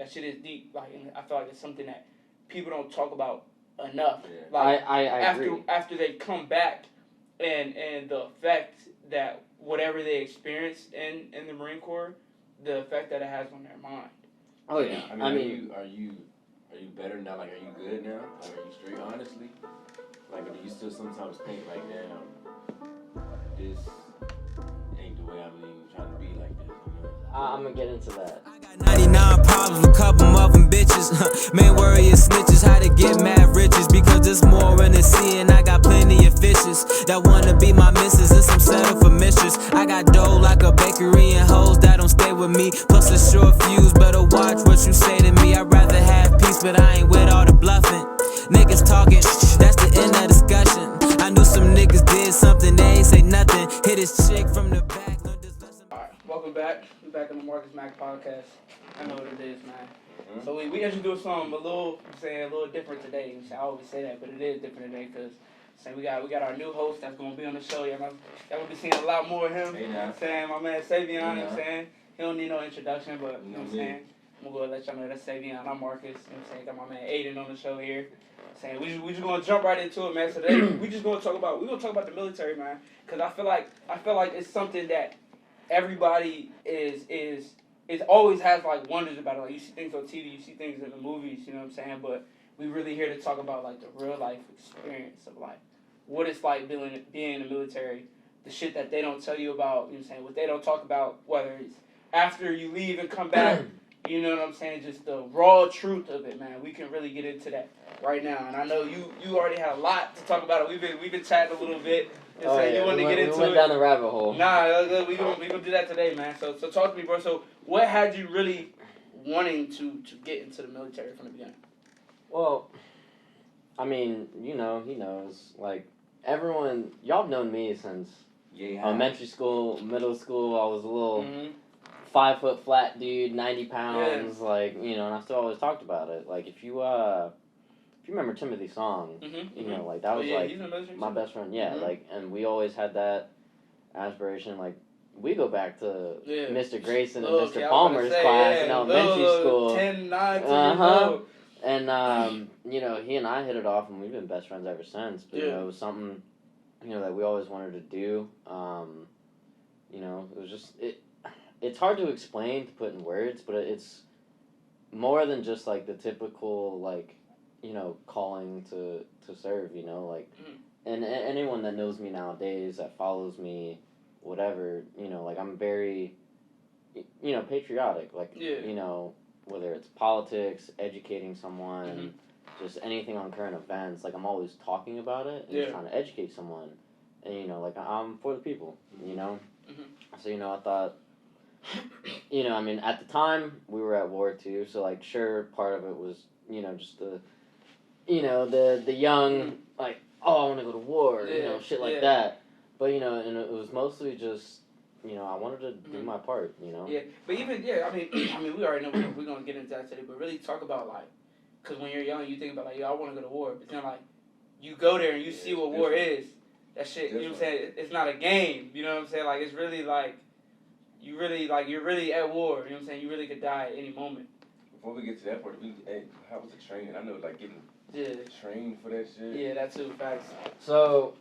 that shit is deep. Like, and I feel like it's something that people don't talk about enough. Yeah. Like, I agree. After they come back, and the effect that whatever they experienced in the Marine Corps, the effect that it has on their mind. Oh yeah. I mean, are you better now? Like, are you good now? Like, are you straight? Honestly, like, or do you still sometimes think like, damn, this ain't the way I'm even trying to be like this? You know? I'm gonna get into that. I got 99 problems, a couple of them bitches. Man, worry is snitches, how to get mad riches. Because there's more in the sea, and I got plenty of fishes that wanna be my missus and some settle for mistress. I got dough like a bakery and hoes that don't stay with me. Plus a short fuse, better watch what you say to me. I'd rather have peace, but I ain't with all the bluffing. Niggas talking, that's the end of discussion. I knew some niggas did something, they ain't say nothing. Hit his chick from the back. Alright, welcome back. We're back on the Marcus Mack Podcast. I know what it is, man. Mm-hmm. So we introduced something a little different today. I always say that, but it is different today because we got our new host that's gonna be on the show. Y'all gonna be seeing a lot more of him. Hey, now. Saying my man Savion, you know what I'm saying? He don't need no introduction, but you know what I'm saying? I'm gonna go let y'all know that's Savion. I'm Marcus. You know what I'm saying? Got my man Adin on the show here. Saying we just gonna jump right into it, man. So today we're gonna talk about the military, man. Cause I feel like it's something that everybody is always has like wonders about it. Like you see things on TV, you see things in the movies, you know what I'm saying? But we really here to talk about like the real life experience of like what it's like being in the military, the shit that they don't tell you about, you know what I'm saying? What they don't talk about, whether it's after you leave and come back, you know what I'm saying? Just the raw truth of it, man. We can really get into that right now. And I know you already had a lot to talk about it. We've been chatting a little bit. You want to get into it? We went down the rabbit hole. Nah, we gonna do that today, man. So talk to me, bro. So what had you really wanting to get into the military from the beginning? Well, I mean, he knows. Like, everyone, y'all have known me since elementary school, middle school. I was a little 5 foot flat dude, 90 pounds, and I still always talked about it. Like, if you remember Timothy's song, that was my best friend, and we always had that aspiration, like, we go back to Mr. Grayson and Mr. Palmer's class in elementary school. 10, 9, 10 years old. And, he and I hit it off, and we've been best friends ever since. But, it was something, that we always wanted to do. It was just, it's hard to explain, to put in words, but it's more than just, like, the typical, like, calling to serve, and anyone that knows me nowadays, that follows me, whatever, I'm very, patriotic, whether it's politics, educating someone, just anything on current events, like, I'm always talking about it, and just trying to educate someone, and, I'm for the people, so, I thought, at the time, we were at war, too, so, like, sure, part of it was, just the young, like, oh, I want to go to war, shit like that. But, and it was mostly just, I wanted to do my part, Yeah, but even, I mean, we already know we're going to get into that today, but really talk about, like, because when you're young, you think about, like, I want to go to war, but then, like, you go there and you see what war is, that shit, you know what I'm saying, it's not a game, you know what I'm saying, like, it's really, like, you're really at war, you know what I'm saying, you really could die at any moment. Before we get to that part, how was the training? I know, like, getting trained for that shit. Yeah, that too, facts. So,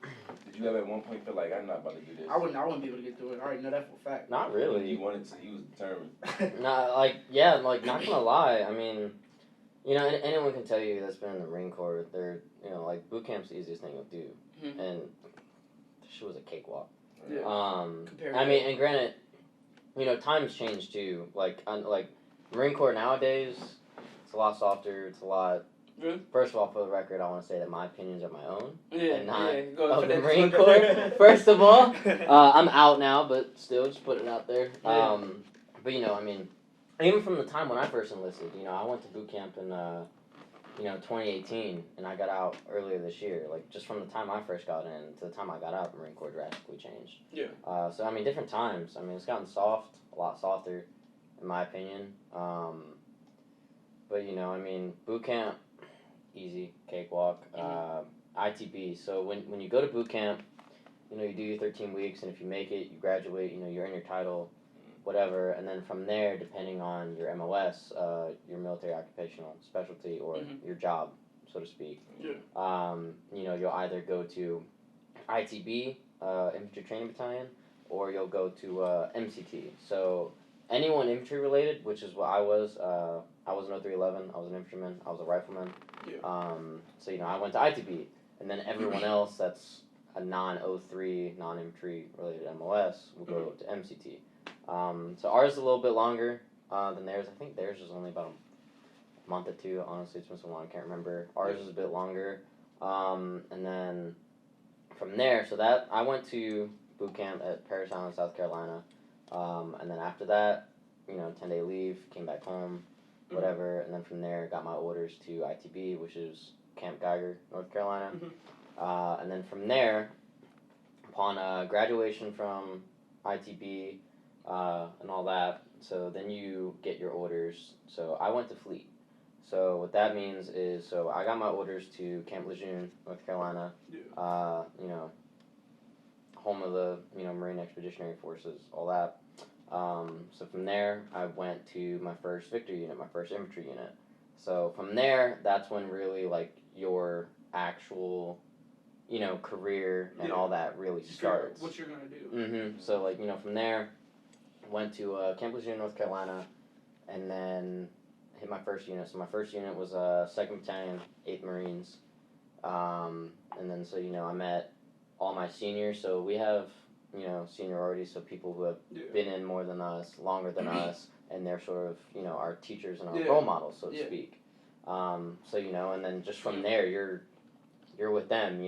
did you ever at one point feel like, I'm not about to do this? I wouldn't be able to get through it. I already know that for a fact. Not really. You wanted to, you was determined. Not gonna lie, I mean, anyone can tell you that's been in the Marine Corps, they're, boot camp's the easiest thing to do, and this shit was a cakewalk. Yeah. And granted, times change too, like Marine Corps nowadays, it's a lot softer, it's a lot. Really? First of all, for the record, I want to say that my opinions are my own, and not of the Marine Corps. First of all, I'm out now, but still, just put it out there. Yeah. But even from the time when I first enlisted, I went to boot camp in 2018, and I got out earlier this year. Like, just from the time I first got in to the time I got out, the Marine Corps drastically changed. Yeah. So different times. It's gotten soft, a lot softer, in my opinion. But boot camp, easy, cakewalk. ITB, so when you go to boot camp, you do your 13 weeks, and if you make it, you graduate, you earn your title. whatever, and then from there, depending on your MOS, your military occupational specialty, or your job, so to speak, you'll either go to ITB, Infantry Training Battalion, or you'll go to MCT. So anyone infantry related, which is what I was an 0311, I was an infantryman, I was a rifleman. So I went to ITB, and then everyone else that's a non-03, non-infantry related MOS will go to MCT. So ours is a little bit longer than theirs. I think theirs was only about a month or two. Honestly, it's been so long I can't remember. Ours is a bit longer. And then from there, so that I went to boot camp at Parris Island, South Carolina. And then after that, 10-day leave, came back home, whatever. And then from there, got my orders to ITB, which is Camp Geiger, North Carolina. And then from there, upon graduation from ITB and all that, so then you get your orders. So I went to Fleet. So what that means is, so I got my orders to Camp Lejeune, North Carolina, home of the Marine Expeditionary Forces, all that. So from there, I went to my first Victor unit, my first infantry unit. So from there, that's when really like your actual career and all that really starts. What you're gonna do. So like from there, went to Camp Lejeune, North Carolina, and then hit my first unit. So my first unit was 2nd Battalion, 8th Marines, and then so I met all my seniors. So we have seniority, so people who have been in more than us, longer than us, and they're sort of our teachers and our role models, so to speak. So and then just from there, you're with them.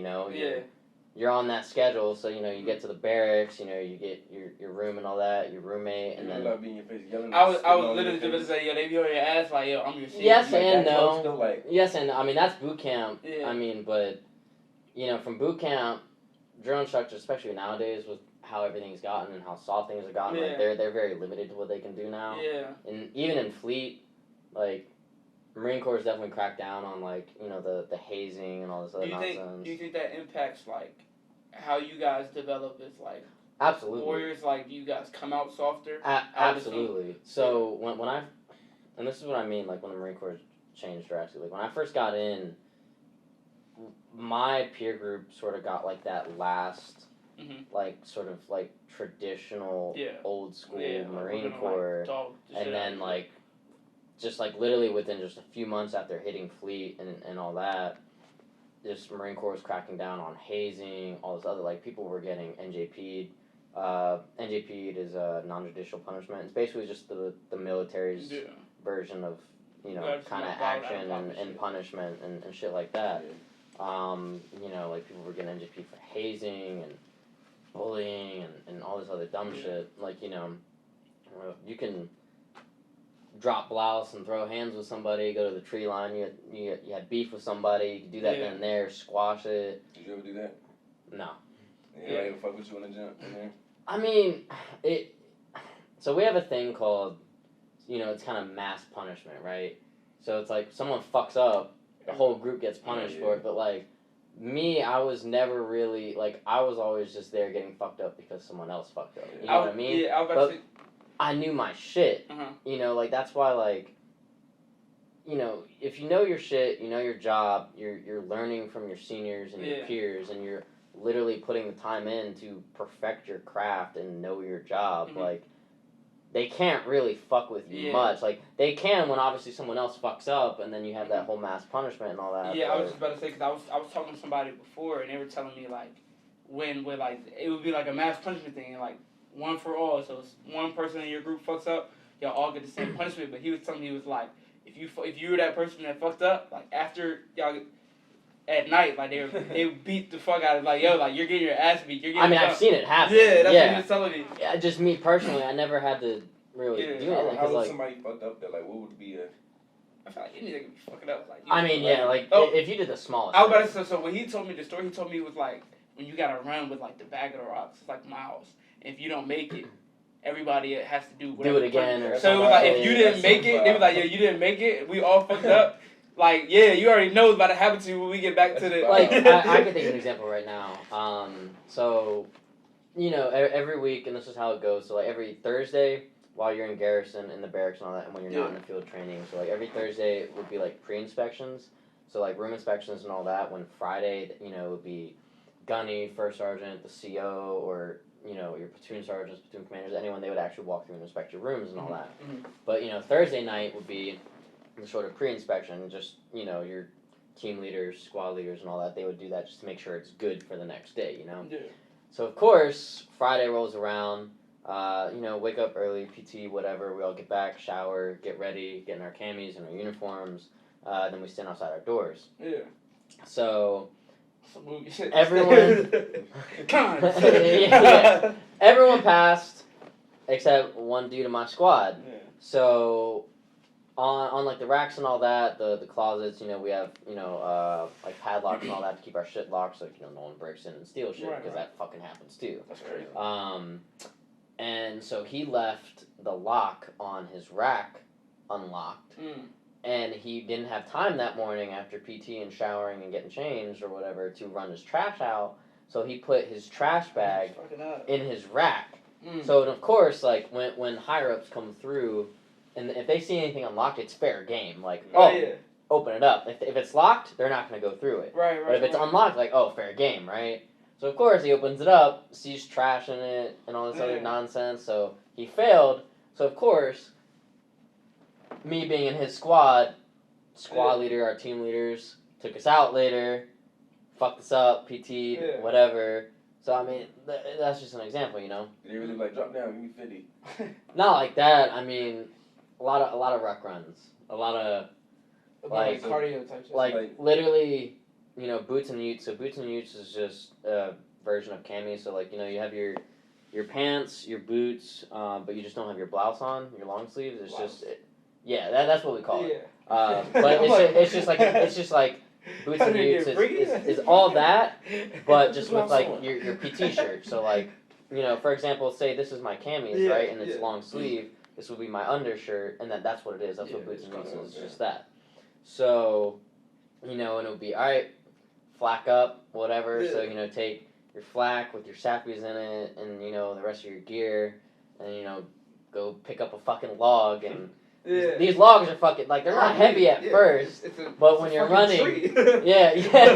You're on that schedule, so you get to the barracks, you get your room and all that, your roommate, and then being in your face yelling. I was literally just say, they be on your ass like, I'm your senior. Yes and no. Yes and no. I mean, that's boot camp. Yeah. I mean, but from boot camp, drill instructors, especially nowadays with how everything's gotten and how soft things have gotten, like they're very limited to what they can do now. Yeah. And even in Fleet, like Marine Corps definitely cracked down on like the hazing and all this other nonsense. Do you think that impacts like how you guys develop as like absolutely warriors? Like, do you guys come out softer? Absolutely. So when I, and this is what I mean, like when the Marine Corps changed drastically. Like when I first got in, my peer group sort of got like that last, like sort of like traditional old school Marine Corps, and then like just like literally within just a few months after hitting Fleet and all that, just Marine Corps was cracking down on hazing, all this other, like people were getting NJP'd. NJP'd is a non-judicial punishment. It's basically just the military's version of kind of action and punishment and shit like that. Like people were getting NJP for hazing and bullying and all this other dumb shit. Like, you can drop blouse and throw hands with somebody, go to the tree line, you had beef with somebody, you could do that then and there, squash it. Did you ever do that? No. Yeah, ever fuck with you in the jump in there? I mean, so we have a thing called, it's kind of mass punishment, right? So it's like someone fucks up, the whole group gets punished for it, but like me, I was never really like, I was always just there getting fucked up because someone else fucked up. You know what I mean? Yeah, I was about to say, I knew my shit. Like that's why like, if you know your shit, you know your job, you're learning from your seniors and your peers, and you're literally putting the time in to perfect your craft and know your job. Like, they can't really fuck with you much. Like, they can when obviously someone else fucks up, and then you have that whole mass punishment and all that. Yeah, I was just about to say, because I was talking to somebody before, and they were telling me, like, when like, it would be like a mass punishment thing, and, like, one for all. So if one person in your group fucks up, y'all all get the same punishment. But he was telling me, he was like, if you were that person that fucked up, like, after y'all at night, like, they would beat the fuck out of, like, yo, like, you're getting your ass beat. You're getting I've seen it happen. Yeah, that's what he was telling me. Yeah, just me personally, I never had to really do anything. How was somebody fucked up that, like, what would be a... I feel like anything could be fucking up. Like, if you did the smallest I was about to say, so when he told me the story, he told me it was like, when you gotta run with, like, the bag of the rocks, it's like miles. And if you don't make it, everybody has to do whatever. Do it again. Or so it was like, if you didn't make it, they was like, yeah, you didn't make it, we all fucked up. Like, yeah, you already know what's about to happen to you when we get back to the... Like, I can think of an example right now. So, every week, and this is how it goes, so, like, every Thursday, while you're in garrison, in the barracks and all that, and when you're not Yeah. in the field training. So, like, every Thursday would be, like, pre-inspections. So, like, room inspections and all that. When Friday, you know, would be gunny, first sergeant, the CO, or, you know, your platoon sergeants, platoon commanders, anyone, they would actually walk through and inspect your rooms and all that. Mhm. But, you know, Thursday night would be the sort of pre-inspection, just, you know, your team leaders, squad leaders and all that, they would do that just to make sure it's good for the next day, you know? Yeah. So, of course, Friday rolls around, you know, wake up early, PT, whatever, we all get back, shower, get ready, get in our camis and our uniforms, then we stand outside our doors. Yeah. So, Some movie shit. Everyone- Cons. Yeah. Everyone passed except one dude in my squad. Yeah. So, on like the racks and all that, the closets, you know, we have, you know, like padlocks and all that to keep our shit locked so, you know, no one breaks in and steals shit, Right, because right. that fucking happens too. That's crazy. And so he left the lock on his rack unlocked, and he didn't have time that morning after PT and showering and getting changed or whatever to run his trash out, so he put his trash bag Fucking up. in his rack. Mm. So, and of course, like, when higher-ups come through, and if they see anything unlocked, it's fair game. Like, oh, yeah. open it up. If it's locked, they're not going to go through it. Right, right. But if it's right. unlocked, like, oh, fair game, right? So, of course, he opens it up, sees trash in it, and all this other Yeah. nonsense. So, he failed. So, of course, me being in his squad Yeah. leader, our team leaders, took us out later, fucked us up, PT'd, Yeah. whatever. So, I mean, that's just an example, you know? They really like, drop down, give me 50. Not like that. I mean, a lot of ruck runs, a lot of Like like- cardio type shit. like literally, you know, boots and utes. So boots and utes is just a version of cami. So like, you know, you have your pants, your boots, but you just don't have your blouse on, your long sleeves. It's Blouse. just that's what we call it. Yeah. But I'm like- it's just like boots and utes is all that, but just with like your PT shirt. So like, you know, for example, say this is my camis, Yeah, right, and it's yeah. long sleeve. This would be my undershirt, and that's what it is. That's Yeah, what boots and it's utes is. kinda Just that. So, you know, and it would be all right, flak up, whatever. So Yeah. you know, take your flak with your sappies in it, and you know the rest of your gear, and you know, go pick up a fucking log and. Yeah. These logs are fucking, like, they're not heavy at Yeah, first, it's a- but it's when a you're fucking running, tree. yeah,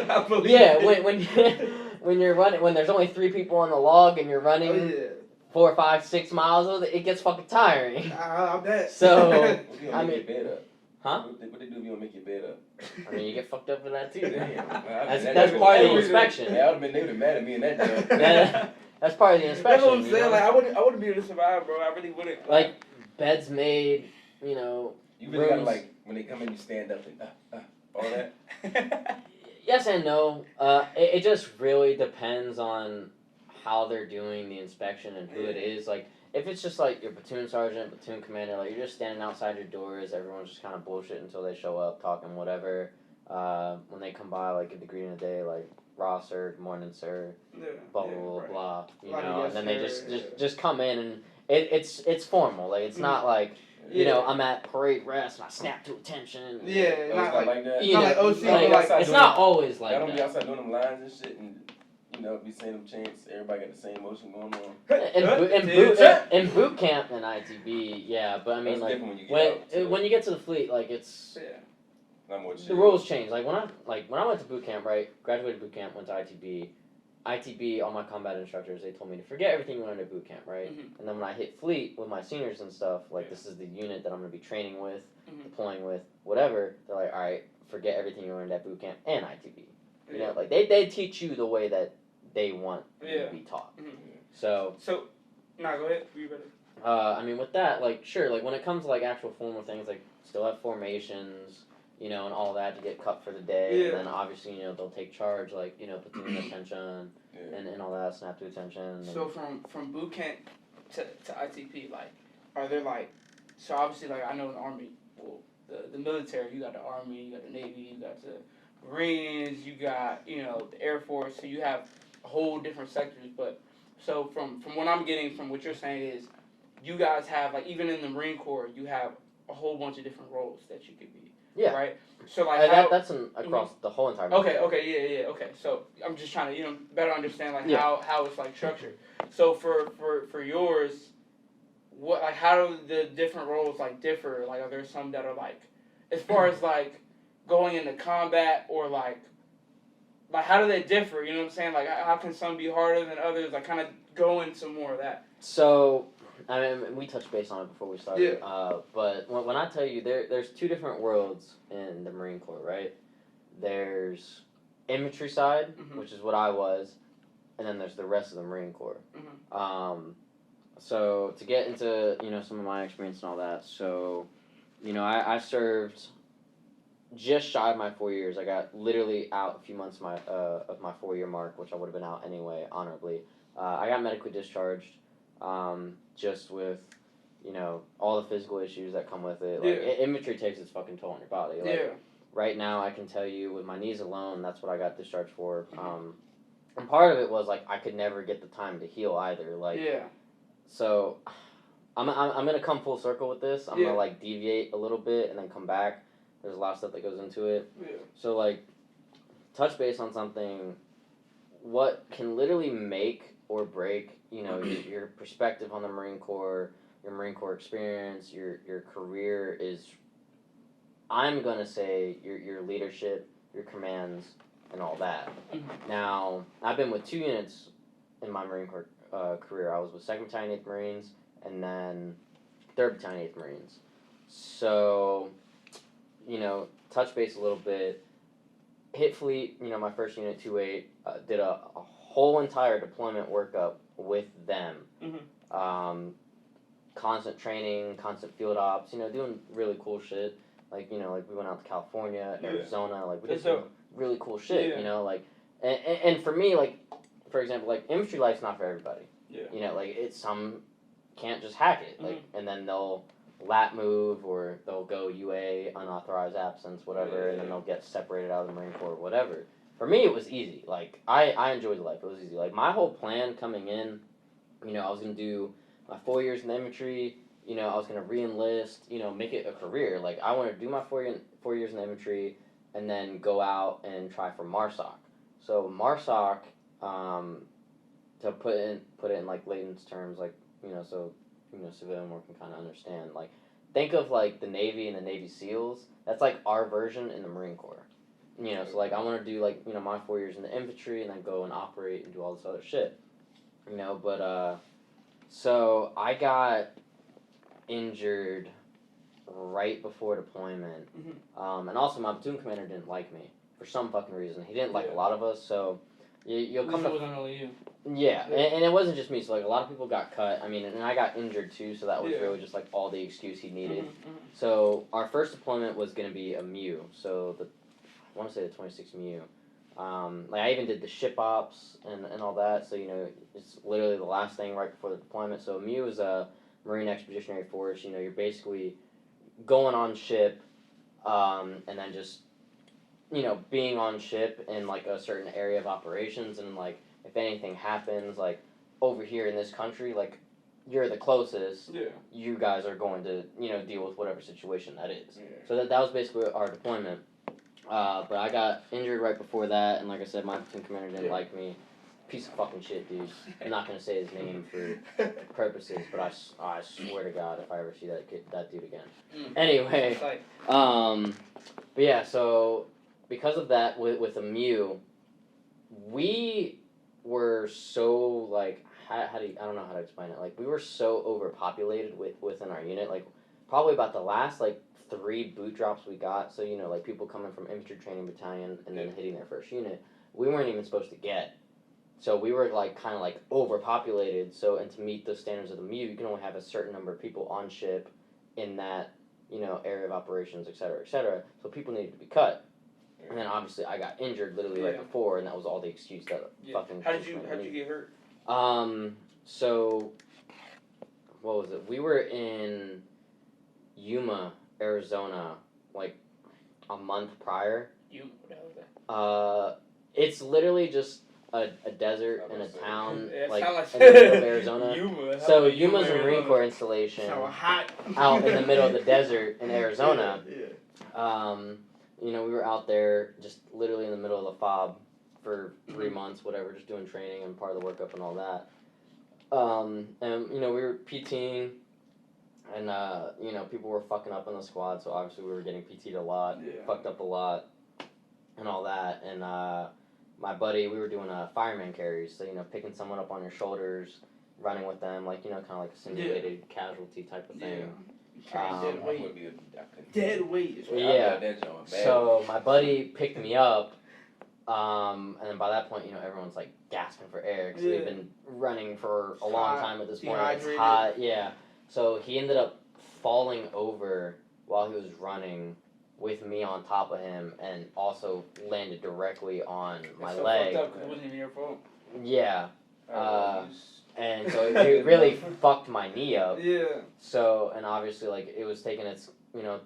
I believe yeah, it. when you're running, when there's only 3 people on the log and you're running Oh, yeah. 4, 5, 6 miles, it gets fucking tiring. I bet. So- What if you I don't make mean- your bed up? Huh? What they do if you don't make your bed up? I mean, you get fucked up for that too. Damn. That's part of the inspection. Yeah, they would've been mad at me in that job. That's part of the That's inspection. what I'm you saying. know? Like, I wouldn't be able to survive, bro. I really wouldn't. Like, beds made, you know. You really gotta Rooms. like, when they come in, you stand up and all that. Yes and no. It just really depends on how they're doing the inspection and who it is. Like, if it's just like your platoon sergeant, platoon commander, like you're just standing outside your doors, everyone's just kind of bullshit until they show up, talking whatever. When they come by, like give the greeting of the day, like raw sir, good morning sir, Yeah, blah yeah, blah right. blah, you Like a know, yes and then they sir, just come in and it's formal. Like it's not like you know I'm at parade rest and I snap to attention. Yeah, Oh, it's not not like. like that. You Not know, like OC, like, but like- it's not always like Y'all don't be that. outside doing them lines and shit and, you know, be saying them chants, everybody got the same motion going on. In boot camp and ITB, yeah, but I mean That's like different when you get out, so- when you get to the fleet, like it's Yeah. Not more shit. the rules change. Like when I went to boot camp, right? Graduated boot camp, went to ITB. All my combat instructors, they told me to forget everything you learned at boot camp, right? Mhm. And then when I hit fleet with my seniors and stuff, like this is the unit that I'm gonna be training with, Mhm. deploying with, whatever. They're like, all right, forget everything you learned at boot camp and ITB. You Yeah. know, like they teach you the way that they want you Yeah. to be taught. Mhm. So. So, nah, go ahead. You better. I mean, with that, like, sure, like, when it comes to, like, actual formal things, like, still have formations, you know, and all that to get cut for the day, Yeah. and then, obviously, you know, they'll take charge, like, you know, platoon attention, Yeah. and all that, snap to attention. And, So from boot camp to ITP, like, are there like, so obviously like I know in the Army, well, the military, you got the Army, you got the Navy, you got the Marines, you got, you know, the Air Force, so you have a whole different sectors. But so from what I'm getting from what you're saying is, you guys have like even in the Marine Corps, you have a whole bunch of different roles that you could be. Yeah. Right. So like how, that's across the whole entire Okay, military. yeah, okay. So I'm just trying to, you know, better understand like Yeah. how it's like structured. So for yours, how do the different roles like differ? Like, are there some that are like, as far as like going into combat or like how do they differ? You know what I'm saying? Like, how can some be harder than others? Like, kind of go into more of that. So, I mean, we touched base on it before we started. Yeah. But when I tell you, there's two different worlds in the Marine Corps, right? There's infantry side, which is what I was, and then there's the rest of the Marine Corps. So to get into, some of my experience and all that, so, I served just shy of my 4 years. I got literally out a few months of my 4-year mark, which I would have been out anyway, honorably. I got medically discharged, just with, all the physical issues that come with it. Like, infantry takes its fucking toll on your body. Like, right now, I can tell you, with my knees alone, that's what I got discharged for. And part of it was, like, I could never get the time to heal either. Like, so, I'm going to come full circle with this. I'm going to, like, deviate a little bit and then come back. There's a lot of stuff that goes into it. So, like, touch base on something, what can literally make or break, your perspective on the Marine Corps, your Marine Corps experience, your career is, I'm going to say, your leadership, your commands, and all that. Now, I've been with 2 units in my Marine Corps career. I was with 2nd Battalion, 8th Marines, and then 3rd Battalion, 8th Marines. So, touch base a little bit. Hit Fleet, my first unit, 2-8, did a whole entire deployment workup with them. Constant training, constant field ops, doing really cool shit. Like, like we went out to California, Arizona, like we did some really cool shit, like, and for me, like, for example, like, infantry life's not for everybody. Like, it's some can't just hack it, like, and then they'll lat move or they'll go UA, unauthorized absence, whatever, and then they'll get separated out of the Marine Corps, whatever. For me, it was easy. Like, I enjoyed the life. It was easy. Like, my whole plan coming in, I was going to do my 4 years in the infantry, I was going to re-enlist, make it a career. Like, I wanted to do my 4 years in the infantry and then go out and try for MARSOC. So, MARSOC, to put it in, like, layman's terms, like, so, civilian work can kind of understand. Like, think of, like, the Navy and the Navy SEALs. That's, like, our version in the Marine Corps. So, like, I want to do, like, my 4 years in the infantry and then go and operate and do all this other shit. But, so I got injured right before deployment. And also my platoon commander didn't like me for some fucking reason. He didn't like a lot of us, so you'll come to... It wasn't really you. Yeah, and it wasn't just me, so, like, a lot of people got cut. I mean, and I got injured, too, so that was really just, like, all the excuse he needed. So, our first deployment was going to be a MEU, so I want to say the 26 MEU. Like, I even did the ship ops and all that, so, it's literally the last thing right before the deployment. So, MEU is a Marine Expeditionary Force. You're basically going on ship, and then just, being on ship in, like, a certain area of operations, and, like, if anything happens, like, over here in this country, like, you're the closest, you guys are going to, deal with whatever situation that is. So that was basically our deployment. But I got injured right before that, and like I said, my platoon commander didn't like me. Piece of fucking shit, dude. I'm not going to say his name for purposes, but I swear to God, if I ever see that dude again. Anyway, but yeah, so because of that, with a MEU, we were so, like, how do you, I don't know how to explain it. Like, we were so overpopulated within our unit. Like, probably about the last, like, 3 boot drops we got. So, like, people coming from infantry training battalion and then hitting their first unit, we weren't even supposed to get. So we were, like, kind of, like, overpopulated. So, and to meet the standards of the MEU, you can only have a certain number of people on ship in that, area of operations, et cetera, et cetera. So people needed to be cut. And then obviously I got injured literally right before, and that was all the excuse that fucking. How did you get hurt? So what was it? We were in Yuma, Arizona, like a month prior. What the hell is that? It's literally just a desert in a town, like like in the middle of Arizona. Yuma. So Yuma's a Marine Corps installation Hot. out in the middle of the desert in Arizona. We were out there just literally in the middle of the fob for 3 months, whatever, just doing training and part of the workup and all that. And we were PTing, And, people were fucking up in the squad, so obviously we were getting PT'd a lot, Yeah. fucked up a lot, and all that. And my buddy, we were doing fireman carries, so, picking someone up on your shoulders, running with them, like, kind of like a simulated casualty type of thing. Dead weight. Dead weight. Yeah. So my buddy picked me up, and then by that point, everyone's like gasping for air because we've been running for a long time at this point. It's hot, yeah. So he ended up falling over while he was running with me on top of him, and also landed directly on my leg. Fucked up 'cause it wasn't even your fault. Yeah. And so it really fucked my knee up. Yeah. So, and obviously, like, it was taking its,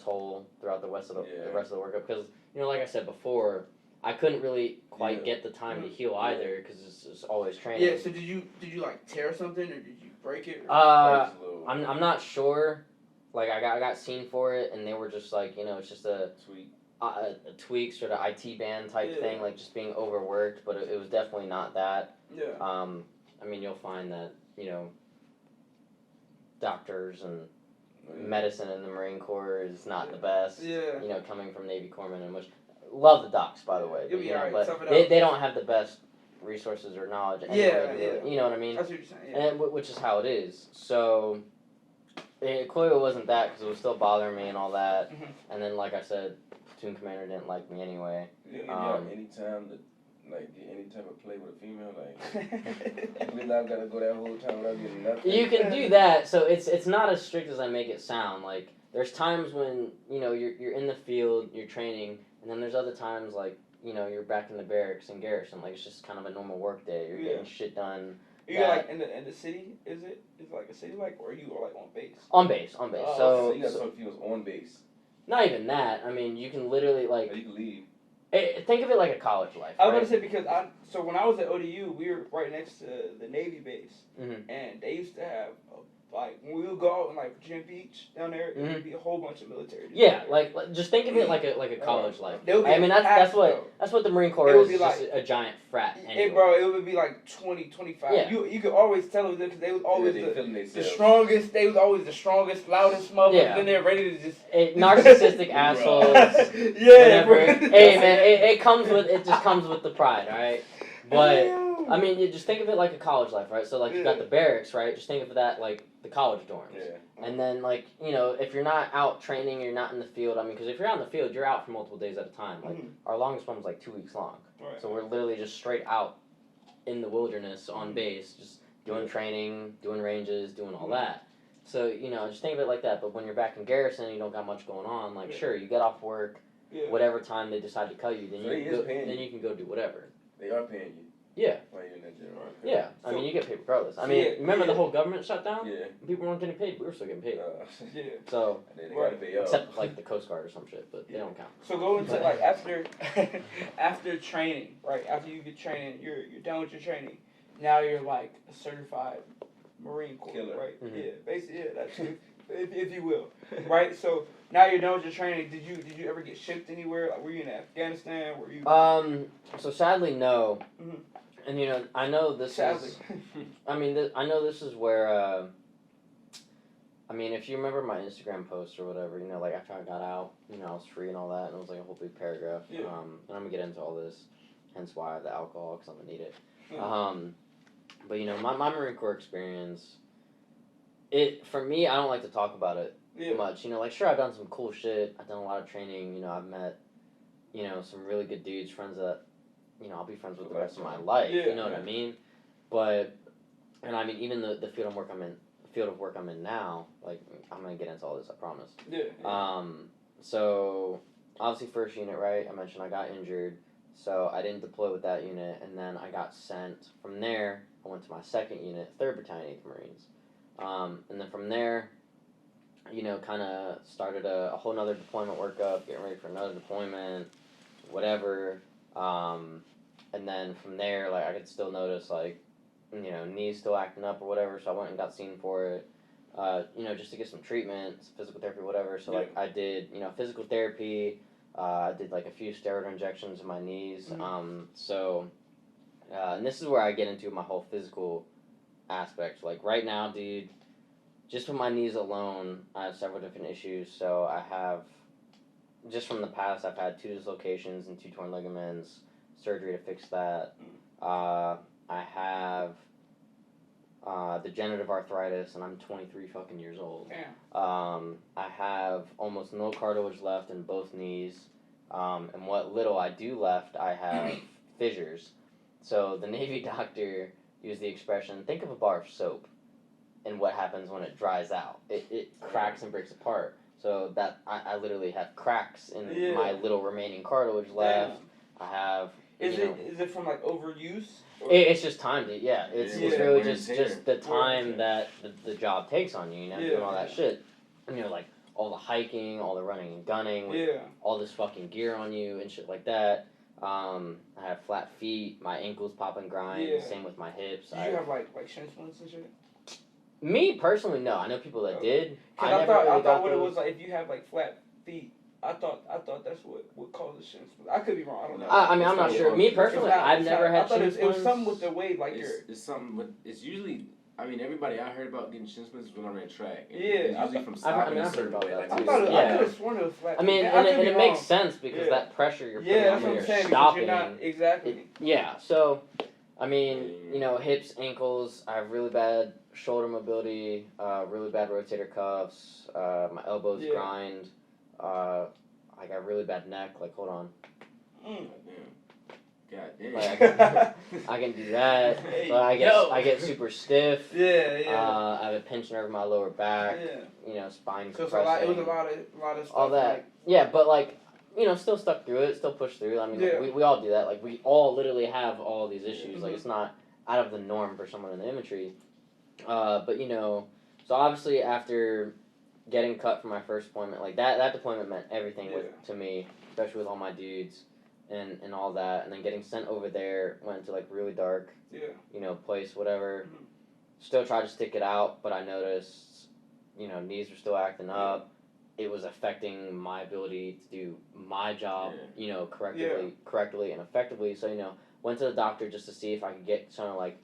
toll throughout the rest of the rest of the workup. Because, like I said before, I couldn't really quite get the time to heal either, because it's always training. Yeah, so did you like tear something, or did you break it? I'm not sure. Like, I got seen for it, and they were just like, it's just a tweak, sort of IT band type thing, like just being overworked, but it was definitely not that. Yeah. You'll find that, doctors and medicine in the Marine Corps is not the best. Yeah. Coming from Navy corpsmen, and which, love the docs, by the way. You'll be alright. But they don't have the best resources or knowledge anyway. Yeah. You know what I mean? That's what you're saying, yeah. And which is how it is. So, it clearly wasn't that, because it was still bothering me and all that. Mhm. And then, like I said, platoon commander didn't like me anyway. Anytime that, like, get any type of play with a female, like, we not gotta go that whole time without getting nothing. You can do that, so it's not as strict as I make it sound. Like, there's times when, you're in the field, you're training, and then there's other times, like, you're back in the barracks in garrison. Like, it's just kind of a normal work day. You're getting shit done. You're like in the city, is it? Is it like a city, like, or are you like on base? On base. So you got some females on base. Not even that. I mean, you can literally, like, you can leave. Think of it like a college life. I was going to say, because so when I was at ODU, we were right next to the Navy base, and they used to have, like, when we would go out in, like, Virginia Beach down there, it would be a whole bunch of military dudes. Yeah, like just think of it like a college life. I mean, that's what the Marine Corps is, just a giant frat. Anyway. It would be like 20, 25. Yeah. You could always tell it because they was always the strongest. They was always the strongest, loudest motherfuckers. Yeah. Then they're ready to just narcissistic assholes. Yeah. Hey man, it just comes with the pride, all right? But I mean, you just think of it like a college life, right? So like you got the barracks, right? Just think of that like the college dorms. Yeah. And then like if you're not out training, you're not in the field. I mean, because if you're out in the field, you're out for multiple days at a time. Like our longest one was like 2 weeks long. Right. So we're literally just straight out in the wilderness on base, just doing training, doing ranges, doing all that. So just think of it like that. But when you're back in garrison, you don't got much going on. Like sure, you get off work, whatever time they decide to cut you, then you can go do whatever. They are paying you. Yeah. While you're in that general. Yeah. I mean, you get paid regardless. I mean, remember the whole government shutdown? Yeah. People weren't getting paid. We were still getting paid. Yeah. So, they gotta pay y'all. except like the Coast Guard or some shit, but they don't count. So go into like after training, right? After you get training, you're done with your training. Now you're like a certified Marine Corps, Killer. right? Mm-hmm. Yeah, basically, that's if you will, right? So now you're done with your training. Did you ever get shipped anywhere? Like, were you in Afghanistan? Were you? So sadly, no. Mhm. And I know this Sadly. is. I mean, I know this is where. I mean, if you remember my Instagram post or whatever, like after I got out, I was free and all that, and it was like a whole big paragraph. Yeah. And I'm gonna get into all this, hence why I have the alcohol, because I'm gonna need it. Yeah. But my Marine Corps experience, for me, I don't like to talk about it much. Like sure, I've done some cool shit. I've done a lot of training. I've met, some really good dudes, friends that, I'll be friends with the rest of my life. Yeah. You know what I mean? But, and I mean, even the field of work I'm in now, like I'm gonna get into all this, I promise. Yeah. So obviously first unit, right? I mentioned I got injured. So I didn't deploy with that unit, and then I got sent from there. I went to my second unit, 3rd Battalion, 8th Marines. And then from there, kind of started a whole nother deployment workup, getting ready for another deployment, whatever. And then from there, like, I could still notice, like, knees still acting up or whatever, so I went and got seen for it, just to get some treatment, physical therapy, whatever. So, like, I did, physical therapy. I did like a few steroid injections in my knees. And this is where I get into my whole physical aspect. Like right now, dude, just with my knees alone, I have several different issues. So I have, just from the past, I've had 2 dislocations and 2 torn ligaments, surgery to fix that. I have degenerative arthritis, and I'm 23 fucking years old. Damn. I have almost no cartilage left in both knees, and what little I do left, I have fissures. So the Navy doctor used the expression, think of a bar of soap, and what happens when it dries out. It cracks and breaks apart. So that I literally have cracks in my little remaining cartilage left. Damn. I have. Is it from like overuse? It's just time to It's really just the time tear. that the job takes on you. You know, doing all that shit. And like all the hiking, all the running and gunning, with all this fucking gear on you and shit like that. I have flat feet. My ankles pop and grind. Yeah. Same with my hips. Do you have like shin splints and shit? Me personally, no. I know people that did. I thought what it was like if you have like flat feet. I thought that's what causes shin splints. I could be wrong. I don't know. I mean, I'm not sure. Me personally, I've never had shin splints. It was something with the way it's something with. It's usually. I mean, everybody I heard about getting shin splints when I ran track. It's usually from stopping a certain way. I could have sworn it was flat. I mean, and it makes sense because that pressure you're putting on when you're stopping. You're not, exactly. So, I mean, hips, ankles. I have really bad shoulder mobility, really bad rotator cuffs. My elbows grind. I got really bad neck. Like, hold on. God damn. Like, I can do that. Hey, but I get super stiff. I have a pinched nerve in my lower back. Spine so compressing. it was a lot of stuff. All that. But like, still stuck through it. Still pushed through. I mean, we all do that. Like, we all literally have all these issues. Like, it's not out of the norm for someone in the infantry. But so obviously after getting cut from my first deployment, like that deployment meant everything to me, especially with all my dudes and all that. And then getting sent over there, went to like really dark, place, whatever. Still tried to stick it out, but I noticed, knees were still acting up. It was affecting my ability to do my job, correctly and effectively. So, went to the doctor just to see if I could get kind of like,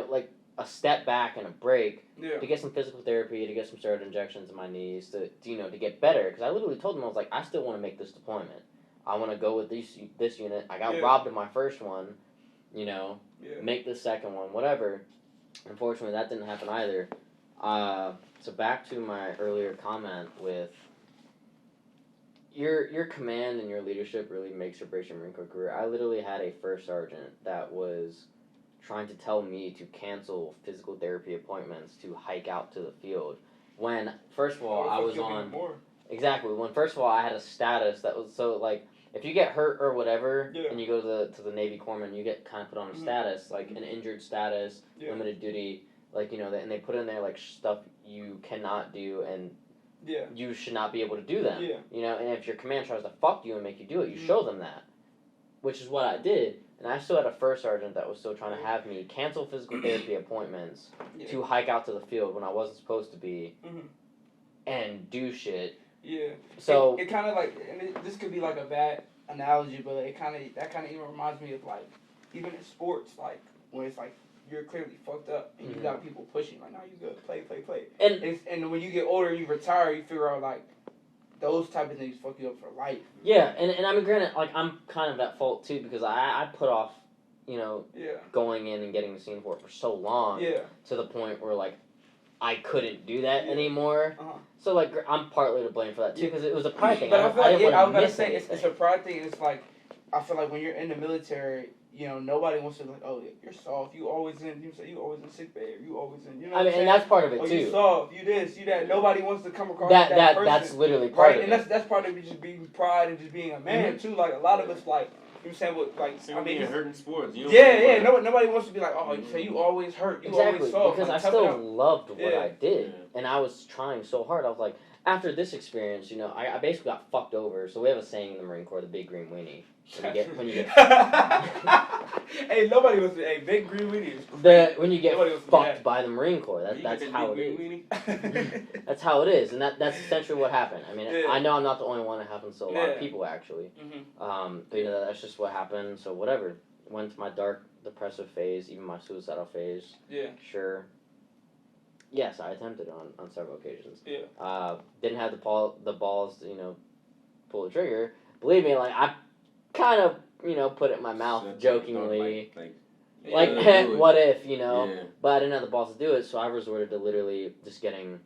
like a step back and a break to get some physical therapy, to get some steroid injections in my knees, to get better. Because I literally told him, I was like, I still want to make this deployment. I want to go with this unit. I got robbed of my first one, make the second one, whatever. Unfortunately, that didn't happen either. So back to my earlier comment with your command and your leadership really makes or breaks your Marine Corps career. I literally had a first sergeant that was trying to tell me to cancel physical therapy appointments to hike out to the field. When, first of all, I was on... Exactly. When, first of all, I had a status that was so, like, if you get hurt or whatever, and you go to the Navy Corpsman, you get kind of put on a status, like an injured status, limited duty, like, and they put in there, like, stuff you cannot do, and you should not be able to do them. And if your command tries to fuck you and make you do it, you show them that, which is what I did. And I still had a first sergeant that was still trying to have me cancel physical therapy appointments to hike out to the field when I wasn't supposed to be and do shit. So it kind of like, and this could be like a bad analogy, but that kind of even reminds me of like, even in sports, like when it's like you're clearly fucked up and you got people pushing like, no, you good, play. And when you get older and you retire, you figure out like, those type of things fuck you up for life. Yeah, and I mean, granted, like, I'm kind of at fault, too, because I put off, going in and getting the scene for so long to the point where, like, I couldn't do that anymore. So, like, I'm partly to blame for that, too, because it was a pride thing. But I feel like, I was going to say, anything. it's a pride thing. It's like, I feel like when you're in the military, nobody wants to be like, oh, you're soft. You always in sick bay. Or you always in, I mean, and that's part of it, too. You soft. You this, you that. Nobody wants to come across that person. That's literally part of it. And that's part of it, just being pride and just being a man, too. Like, a lot of us, like, you know what I'm saying? With, like, I mean, you're hurting sports. Nobody wants to be like, oh, you say you always hurt. You always soft. Because like, I still loved what I did. And I was trying so hard. I was like, after this experience, I basically got fucked over. So we have a saying in the Marine Corps, the big green weenie. When you get hey, nobody wants to. Hey, big green weenie. When you get fucked by the Marine Corps, that's how it is. That's how it is, and that's essentially what happened. I mean, I know I'm not the only one. It happens to a lot of people actually. But that's just what happened. So whatever. Went to my dark, depressive phase, even my suicidal phase. Sure. Yes, I attempted on several occasions. Yeah. Didn't have the balls to, pull the trigger. Believe me, like, I kind of, put it in my mouth jokingly. Like, what if, Yeah. But I didn't have the balls to do it, so I resorted to literally just getting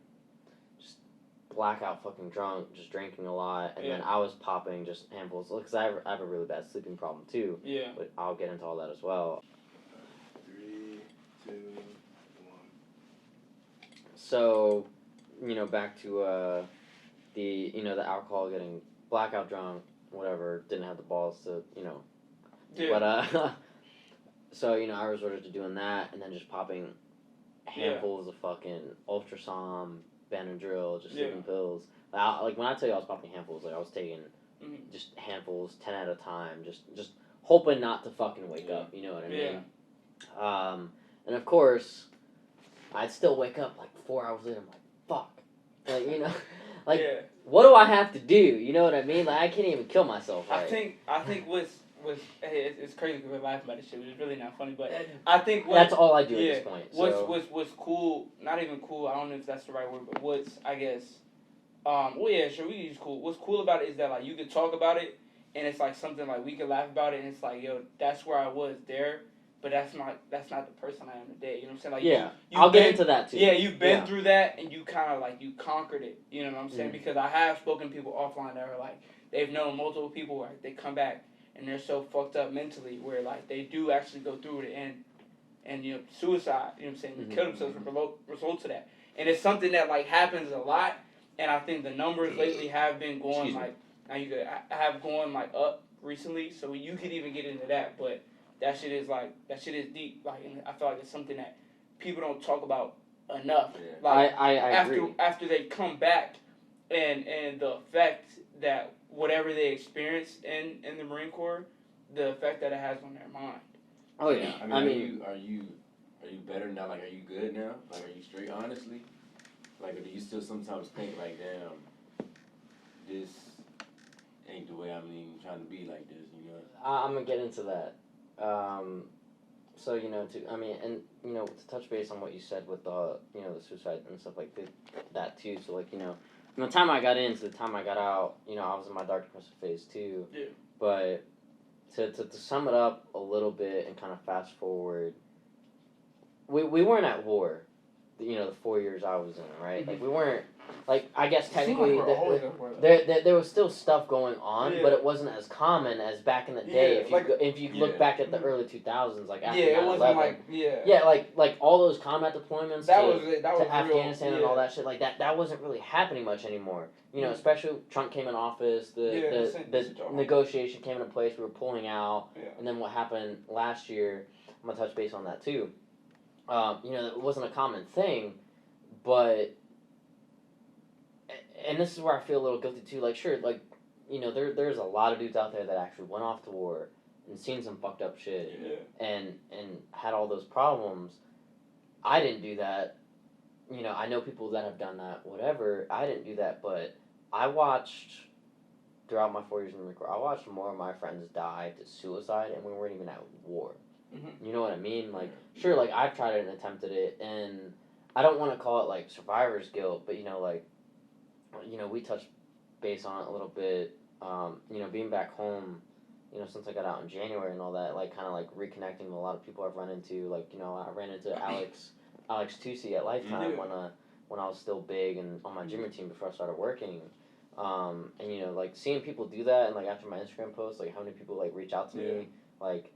blackout fucking drunk, just drinking a lot, and then I was popping just handfuls, because I have a really bad sleeping problem too. Yeah. But I'll get into all that as well. 3, 2, 1. So, back to the alcohol, getting blackout drunk, whatever, didn't have the balls to, Yeah. But, so, I resorted to doing that, and then just popping handfuls of fucking Ultrasom, Benadryl, just sleeping pills. Like, when I tell you I was popping handfuls, like, I was taking just handfuls, 10 at a time, just hoping not to fucking wake up, you know what I mean? Yeah. And of course, I'd still wake up, like, 4 hours later, I'm like, fuck. Like, what do I have to do? You know what I mean? Like, I can't even kill myself, right? I think what's it's crazy because we're laughing about this shit, which is really not funny, but I think that's all I do at this point. So. What's cool, not even cool, I don't know if that's the right word, but what's, I guess, we use cool. What's cool about it is that, like, you can talk about it, and it's, like, something, like, we can laugh about it, and it's, like, yo, that's where I was there, but that's not the person I am today, you know what I'm saying? Like, yeah, I'll get into that, too. Yeah, you've been through that, and you kind of, like, you conquered it, you know what I'm saying? Mm-hmm. Because I have spoken to people offline that are, like, they've known multiple people where they come back, and they're so fucked up mentally where, like, they do actually go through it and suicide, you know what I'm saying, kill themselves as a result of that. And it's something that, like, happens a lot, and I think the numbers lately have been going, up recently, so you could even get into that, but that shit is deep, like, and I feel like it's something that people don't talk about enough. Yeah. Like, I agree. After they come back, and the effect that whatever they experienced in the Marine Corps, the effect that it has on their mind. Oh yeah. I mean, are you better now? Like, are you good now? Like, are you straight? Honestly, like, or do you still sometimes think like, damn, this ain't the way I'm even trying to be like this? I'm gonna get into that. So to touch base on what you said with the the suicide and stuff like that too. So, like, from the time I got in to the time I got out, I was in my dark depressive phase too. Yeah. But to sum it up a little bit and kind of fast forward, we weren't at war, the 4 years I was in, right? Mm-hmm. Like, we weren't, like, I guess technically like there was still stuff going on, yeah. but it wasn't as common as back in the day. If you look back at the early 2000s, like after 9/11, it wasn't like like all those combat deployments that to was Afghanistan real, and all that shit, like that wasn't really happening much anymore. Especially Trump came in office, the negotiation came into place, we were pulling out, and then what happened last year, I'm gonna touch base on that too. It wasn't a common thing, but, and this is where I feel a little guilty too, like, sure, like, there's a lot of dudes out there that actually went off to war and seen some fucked up shit and had all those problems. I didn't do that. I know people that have done that, whatever. I didn't do that, but I watched, throughout my 4 years in the Marine Corps, I watched more of my friends die to suicide, and we weren't even at war. Mm-hmm. You know what I mean? Like, sure, like, I've tried it and attempted it, and I don't want to call it, like, survivor's guilt, but, we touched base on it a little bit. Being back home, since I got out in January and all that, like, kind of, like, reconnecting with a lot of people I've run into. Like, I ran into Alex Tucci at Lifetime when I was still big and on my gym team before I started working. And, like, seeing people do that, and, like, after my Instagram post, like, how many people, like, reach out to me, like,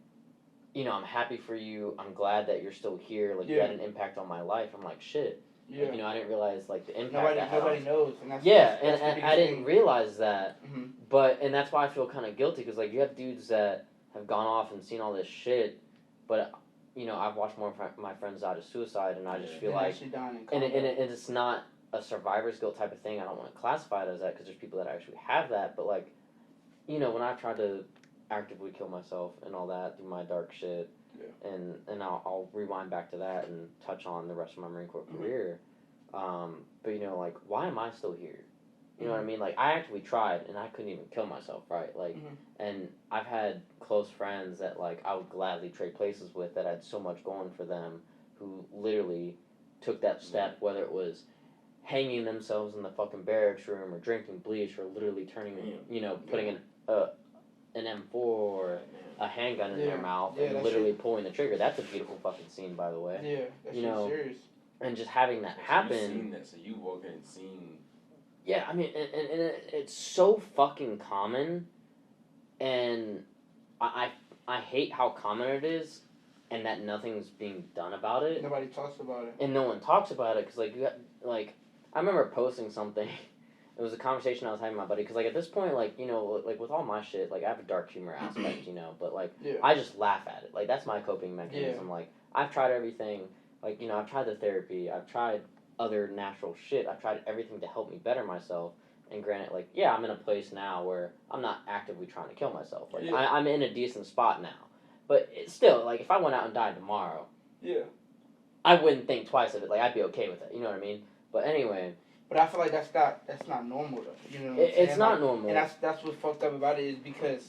I'm happy for you, I'm glad that you're still here, like, you had an impact on my life. I'm like, shit. Yeah. Like, I didn't realize, like, the impact nobody knows. And that's I didn't realize that. Mm-hmm. And that's why I feel kind of guilty, because, like, you have dudes that have gone off and seen all this shit, but, I've watched more of my friends die to suicide, and I just feel like, and it's not a survivor's guilt type of thing. I don't want to classify it as that, because there's people that actually have that, but, like, when I've tried to actively kill myself and all that through my dark shit, and I'll rewind back to that and touch on the rest of my Marine Corps career. But like, why am I still here? You know what I mean? Like, I actually tried and I couldn't even kill myself, right? Like, and I've had close friends that, like, I would gladly trade places with that had so much going for them, who literally took that step, whether it was hanging themselves in the fucking barracks room or drinking bleach or literally turning, putting an M4 or a handgun in their mouth and literally pulling the trigger. That's a beautiful fucking scene, by the way. Yeah, that shit's serious. And just having that happen. You've seen that, so you walk in and seen. Yeah, I mean, and it's so fucking common, and I hate how common it is, and that nothing's being done about it. Nobody talks about it. And no one talks about it, because, I remember posting something. It was a conversation I was having with my buddy, because, at this point, with all my shit, I have a dark humor aspect, but, I just laugh at it. That's my coping mechanism. Yeah. I've tried everything. I've tried the therapy. I've tried other natural shit. I've tried everything to help me better myself. And granted, I'm in a place now where I'm not actively trying to kill myself. I'm in a decent spot now. But it's still, if I went out and died tomorrow, I wouldn't think twice of it. I'd be okay with it. You know what I mean? But anyway. But I feel like that's not normal though. You know what I'm saying? It's not like, normal. And that's what's fucked up about it is because,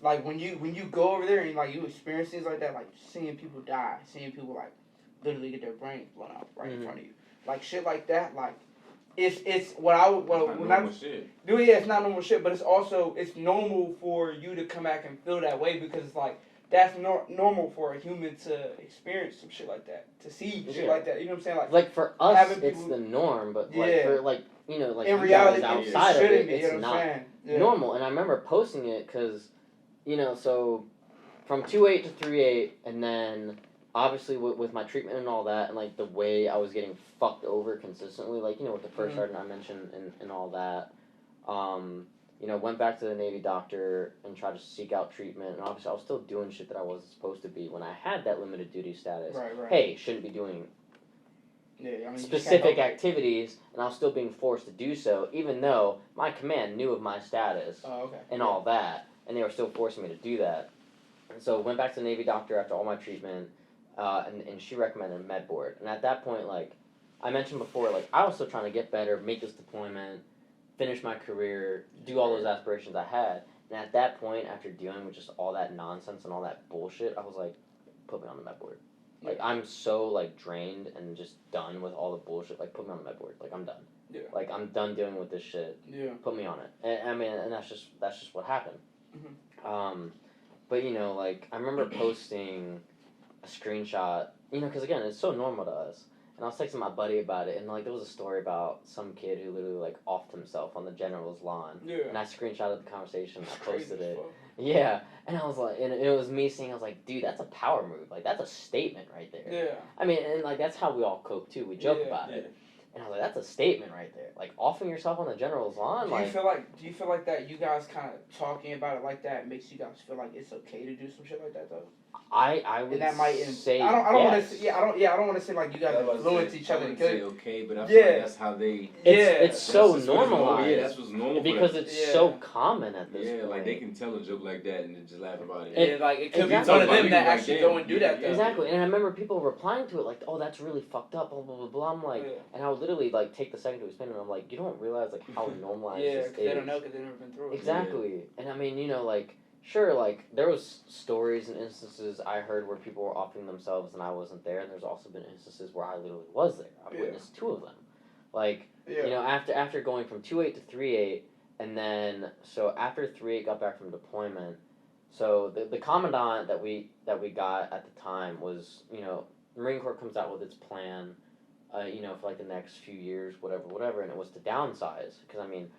when you go over there and you experience things like that, seeing people die, seeing people literally get their brains blown out right in front of you, shit like that, it's what I would shit. Dude, yeah, it's not normal shit, but it's normal for you to come back and feel that way because it's that's normal for a human to experience some shit like that, to see shit like that. You know what I'm saying? For us, it's the norm, but for in reality, outside it of it, be, it's not normal. And I remember posting it because, so from 2.8 to 3.8, and then obviously with my treatment and all that, and the way I was getting fucked over consistently, with the first sergeant I mentioned and all that. Went back to the Navy doctor and tried to seek out treatment, and obviously I was still doing shit that I wasn't supposed to be when I had that limited duty status. Right. Hey, shouldn't be doing specific activities, and I was still being forced to do so, even though my command knew of my status and all that, and they were still forcing me to do that. And so went back to the Navy doctor after all my treatment, and she recommended a med board. And at that point, I mentioned before, I was still trying to get better, make this deployment, finish my career, do all those aspirations I had. And at that point, after dealing with just all that nonsense and all that bullshit, I was like, put me on the med board. I'm so, drained and just done with all the bullshit. Put me on the med board. I'm done. Yeah. I'm done dealing with this shit. Yeah. Put me on it. And that's just what happened. Mm-hmm. But, I remember posting a screenshot, because, again, it's so normal to us. And I was texting my buddy about it, and there was a story about some kid who literally offed himself on the general's lawn. Yeah. And I screenshotted the conversation, I posted it. Fuck. Yeah. And I was like, and it was me saying, I was like, dude, that's a power move. That's a statement right there. Yeah. I mean, and that's how we all cope too. We joke about it. And I was like, that's a statement right there. Offing yourself on the general's lawn. Do you feel like that you guys kind of talking about it like that makes you guys feel like it's okay to do some shit like that though? I would say I don't yes. want to. I don't want to say you guys influence each other. Okay, but I feel like that's how they. It's so normalized. Yeah, that's what's normal because it's so common at this point. They can tell a joke like that and then just laugh about it. It could be one of them that actually go and do that though. Exactly, and I remember people replying to it oh, that's really fucked up, blah blah blah blah. I'm like, and I would literally take the second to explain it. And I'm like, you don't realize how normalized this is. They don't know because they've never been through it. Exactly, and I mean, sure, there was stories and instances I heard where people were offering themselves and I wasn't there, and there's also been instances where I literally was there. I've witnessed 2 of them. After going from 2.8 to 3.8, and then, so after 3.8 got back from deployment, so the commandant that we got at the time was, the Marine Corps comes out with its plan, for the next few years, whatever, and it was to downsize, because I mean,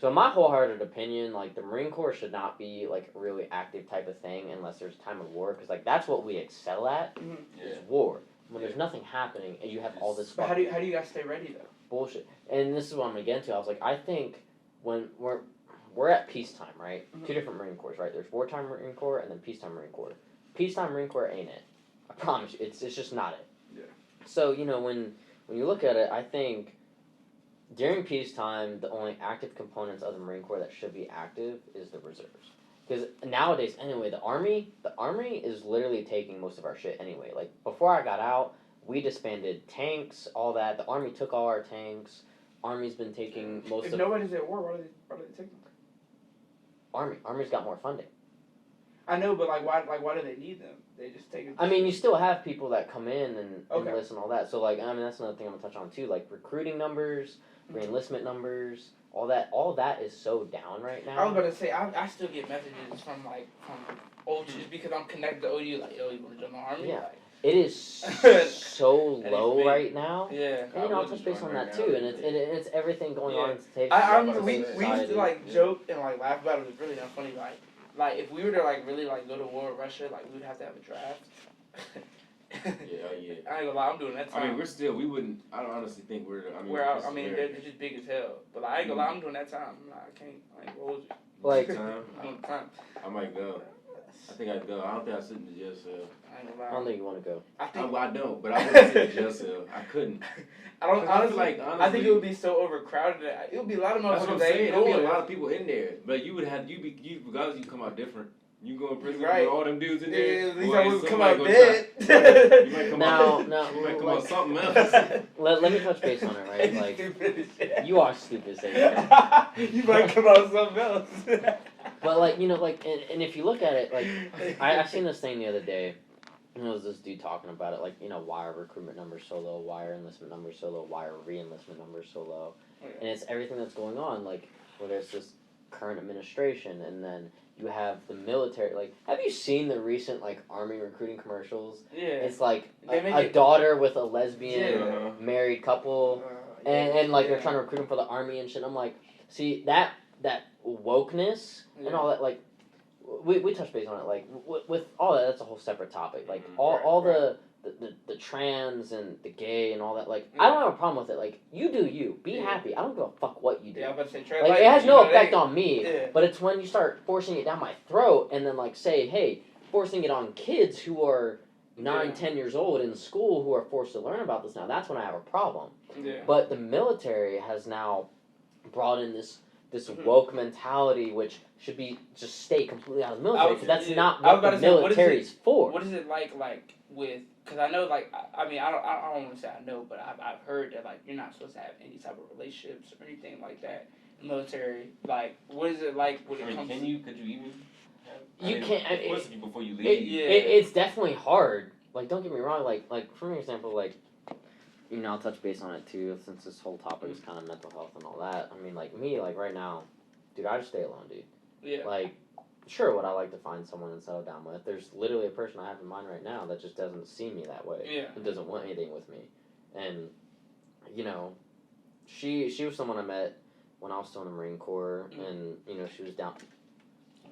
so in my wholehearted opinion, the Marine Corps should not be, a really active type of thing unless there's time of war, because, that's what we excel at, is war. When there's nothing happening, and you have all this... But how do you guys stay ready, though? Bullshit. And this is what I'm going to get into. I was like, I think when we're at peacetime, right? Mm-hmm. 2 different Marine Corps, right? There's wartime Marine Corps and then peacetime Marine Corps. Peacetime Marine Corps ain't it. I promise you. It's just not it. Yeah. So, when you look at it, I think... During peacetime, the only active components of the Marine Corps that should be active is the reserves. Because nowadays, anyway, the Army is literally taking most of our shit anyway. Before I got out, we disbanded tanks, all that. The Army took all our tanks. Army's been taking most of... If nobody's at war, why do they take them? Army's got more funding. I know, but like why do they need them? They just take it. I mean, you still have people that come in and Okay. listen and all that. So like, I mean, that's another thing I'm gonna touch on too. Like recruiting numbers, re-enlistment numbers, all that is so down right now. I was about to say I still get messages from old just because I'm connected to OU, like, yo, you want to join the army? Yeah. Like, It is so low right now. yeah. And I'll touch base on that too, and it's everything going on in today's I remember society. we used to like joke and like laugh about it. It was really unfunny. Like if we were to like really like go to war with Russia, like we would have to have a draft. Yeah. I ain't gonna lie, I'm doing that time. I mean, we wouldn't. I don't honestly think we're. I mean, they're just big as hell. But like, I ain't gonna lie, I'm doing that time. Like, I can't. Like, what was it? Like, time. I'm doing the time. I might go. I think I'd go. I don't think I'd sit in the jail cell. I ain't gonna lie. I don't think you want to go. I don't, but I wouldn't sit in the jail cell. I couldn't. I don't. Honestly, honestly, I think it would be so overcrowded. That it would be a lot of That's what I'm motherfuckers that saying. ain't There'd be a going. lot of people in there, but you would have you regardless. You come out different. You go in prison Right. with all them dudes in there. Yeah, at least boy, I wouldn't come somebody out gonna dead. try- You might come Now, out. You might come like, out something else. let me touch base on it, right? Like, Stupid as shit. you are stupid, Savion. You might come out something else. But like, you know, like, and if you look at it, like, I seen this thing the other day. And it was this dude talking about it, like, you know, why are recruitment numbers so low? Why are enlistment numbers so low? Why are re-enlistment numbers so low? And it's everything that's going on, like, where there's this current administration, and then you have the military. Like, have you seen the recent, like, Army recruiting commercials? Yeah. It's like They make a it- daughter with a lesbian Yeah. married couple, and like, they're trying to recruit them for the Army and shit. I'm like, see, that wokeness and all that, like, we touched base on it, like, with all that, that's a whole separate topic. Like, all the trans and the gay and all that, like, I don't have a problem with it. Like, you do you. Be happy. I don't give a fuck what you do. Yeah, I was about to say, trans Like, life, it has you no know, effect they- on me, Yeah. but it's when you start forcing it down my throat and then, like, say, hey, forcing it on kids who are 9, 10 years old in school who are forced to learn about this now. That's when I have a problem. Yeah. But the military has now brought in this woke mentality, which should be just stay completely out of the military, because that's not I was what about the to say, what is military's for. What is it like with? Because I know, like, I mean, I don't want to say I know, but I've heard that, like, you're not supposed to have any type of relationships or anything like that in the military. Like, what is it like when it comes? Could you even? You can't. Of course, before you leave. It's definitely hard. Like, don't get me wrong. Like for example, like, you know, I'll touch base on it too, since this whole topic is kind of mental health and all that. I mean, like me, like right now, dude, I just stay alone, dude. Yeah. Like, sure, would I like to find someone and settle down with? There's literally a person I have in mind right now that just doesn't see me that way. Yeah. And doesn't want anything with me. And, you know, she was someone I met when I was still in the Marine Corps, and, you know, she was down.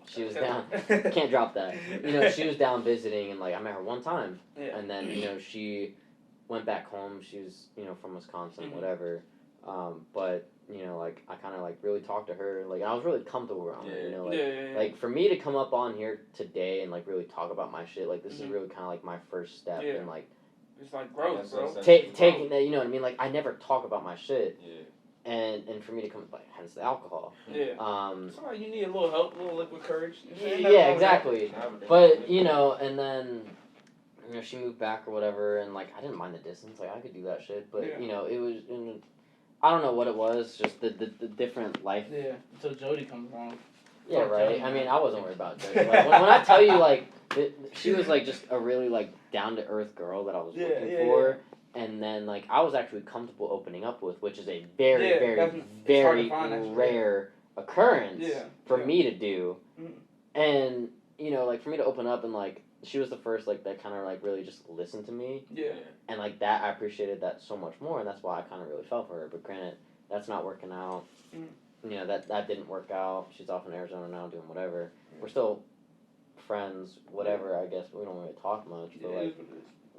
She was down. Can't drop that. You know, she was down visiting, and, like, I met her one time. Yeah. And then, you know, she went back home. She was, you know, from Wisconsin, whatever. But, you know, like, I kind of, like, really talked to her. Like, I was really comfortable around her, you know? Like, like, for me to come up on here today and, like, really talk about my shit, like, this is really kind of, like, my first step in, like... It's like growth, bro. Taking that, you know what I mean? Like, I never talk about my shit. Yeah. And for me to come, like, hence the alcohol. Yeah. So you need a little help, a little liquid courage. Yeah, exactly. But, you know, and then, you know, she moved back or whatever, and, like, I didn't mind the distance. Like, I could do that shit. But, you know, it was, I don't know what it was, just the different life. Yeah, until Jody comes along. Yeah, right. I mean, I wasn't worried about Jody. Like, when I tell you, like, she was, like, just a really, like, down-to-earth girl that I was looking for. And then, like, I was actually comfortable opening up with, which is a very, very rare occurrence for me to do. And, you know, like, for me to open up and, like, she was the first, like, that kind of, like, really just listened to me. Yeah. And, like, that, I appreciated that so much more, and that's why I kind of really fell for her. But granted, that's not working out. You know, that didn't work out. She's off in Arizona now doing whatever. We're still friends, whatever, I guess. We don't really talk much, but, like,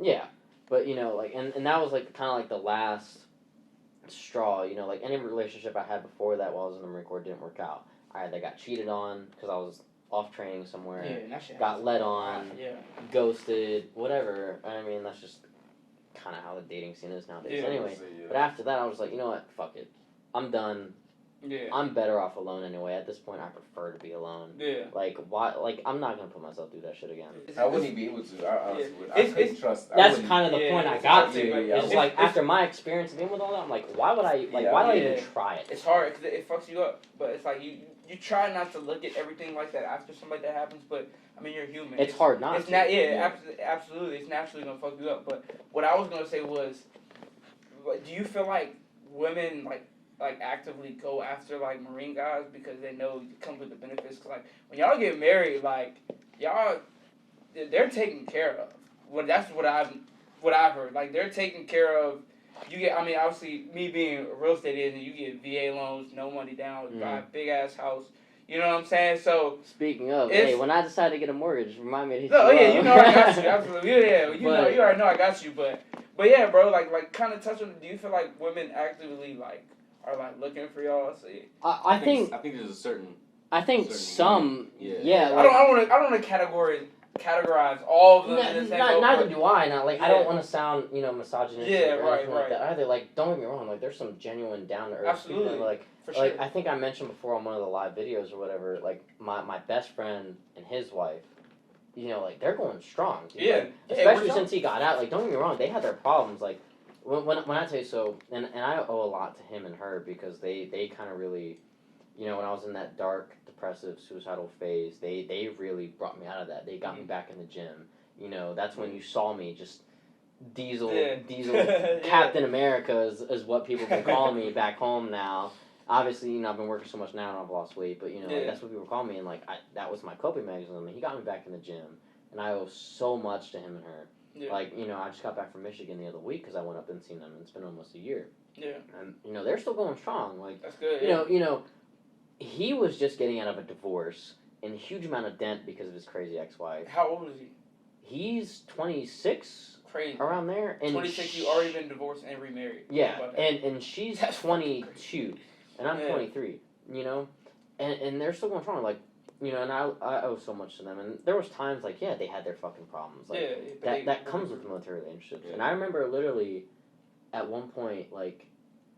yeah. But, you know, like, and that was, like, kind of, like, the last straw, you know, like, any relationship I had before that while I was in the Marine Corps didn't work out. I either got cheated on because I was off training somewhere, got led on, ghosted, whatever. I mean, that's just kind of how the dating scene is nowadays anyway. But after that, I was like, you know what, fuck it. I'm done. Yeah. I'm better off alone anyway. At this point, I prefer to be alone. Yeah. Like, why? Like, I'm not gonna put myself through that shit again. I wouldn't even be able to. I honestly would. I couldn't trust. That's kind of the point I got to. It's like, after my experience being with all that, I'm like, why would I? Like, why do I even try it? It's hard because it fucks you up. But it's like you you try not to look at everything like that after something like that happens, but I mean, you're human. It's hard not it's to. Not, yeah, absolutely. It's naturally gonna fuck you up. But what I was gonna say was, do you feel like women like actively go after like Marine guys because they know it comes with the benefits? Cause like when y'all get married, like y'all, they're taken care of. That's what I've heard. Like they're taken care of. You get, I mean, obviously, me being a real estate agent, you get VA loans, no money down, buy a big ass house. You know what I'm saying? So speaking of, hey, when I decide to get a mortgage, remind me to hit no, you yeah, up. you know I got you, absolutely. Yeah, you already know I got you, but yeah, bro, like kind of touch on. Do you feel like women actively like are like looking for y'all? So, I think there's a certain. I think some. Yeah. Like, I don't want to categorize all of them. Neither do I. Not like I don't want to sound misogynistic or anything right. like that either. Like don't get me wrong. Like there's some genuine down to earth people. Absolutely. Like for like sure. I think I mentioned before on one of the live videos or whatever. Like my best friend and his wife. Like they're going strong. Dude. Yeah. Like, especially since he got out. Like don't get me wrong. They had their problems. Like when I tell you so, and I owe a lot to him and her because they kind of really. When I was in that dark, depressive, suicidal phase, they really brought me out of that. They got me back in the gym. That's when you saw me just diesel Captain America is what people been calling me back home now. Obviously, I've been working so much now and I've lost weight, but like, that's what people call me, and like that was my coping mechanism. And he got me back in the gym, and I owe so much to him and her. Yeah. Like I just got back from Michigan the other week because I went up and seen them. And it's been almost a year. Yeah. And they're still going strong. Like that's good. He was just getting out of a divorce in a huge amount of debt because of his crazy ex-wife. How old is he? He's 26. Crazy. Around there. And 26, you already been divorced and remarried. Yeah, and she's 22, and I'm 23, And they're still going strong, like, and I owe so much to them. And there was times, like, yeah, they had their fucking problems. Like, that comes with military relationships. Yeah. And I remember literally, at one point, like,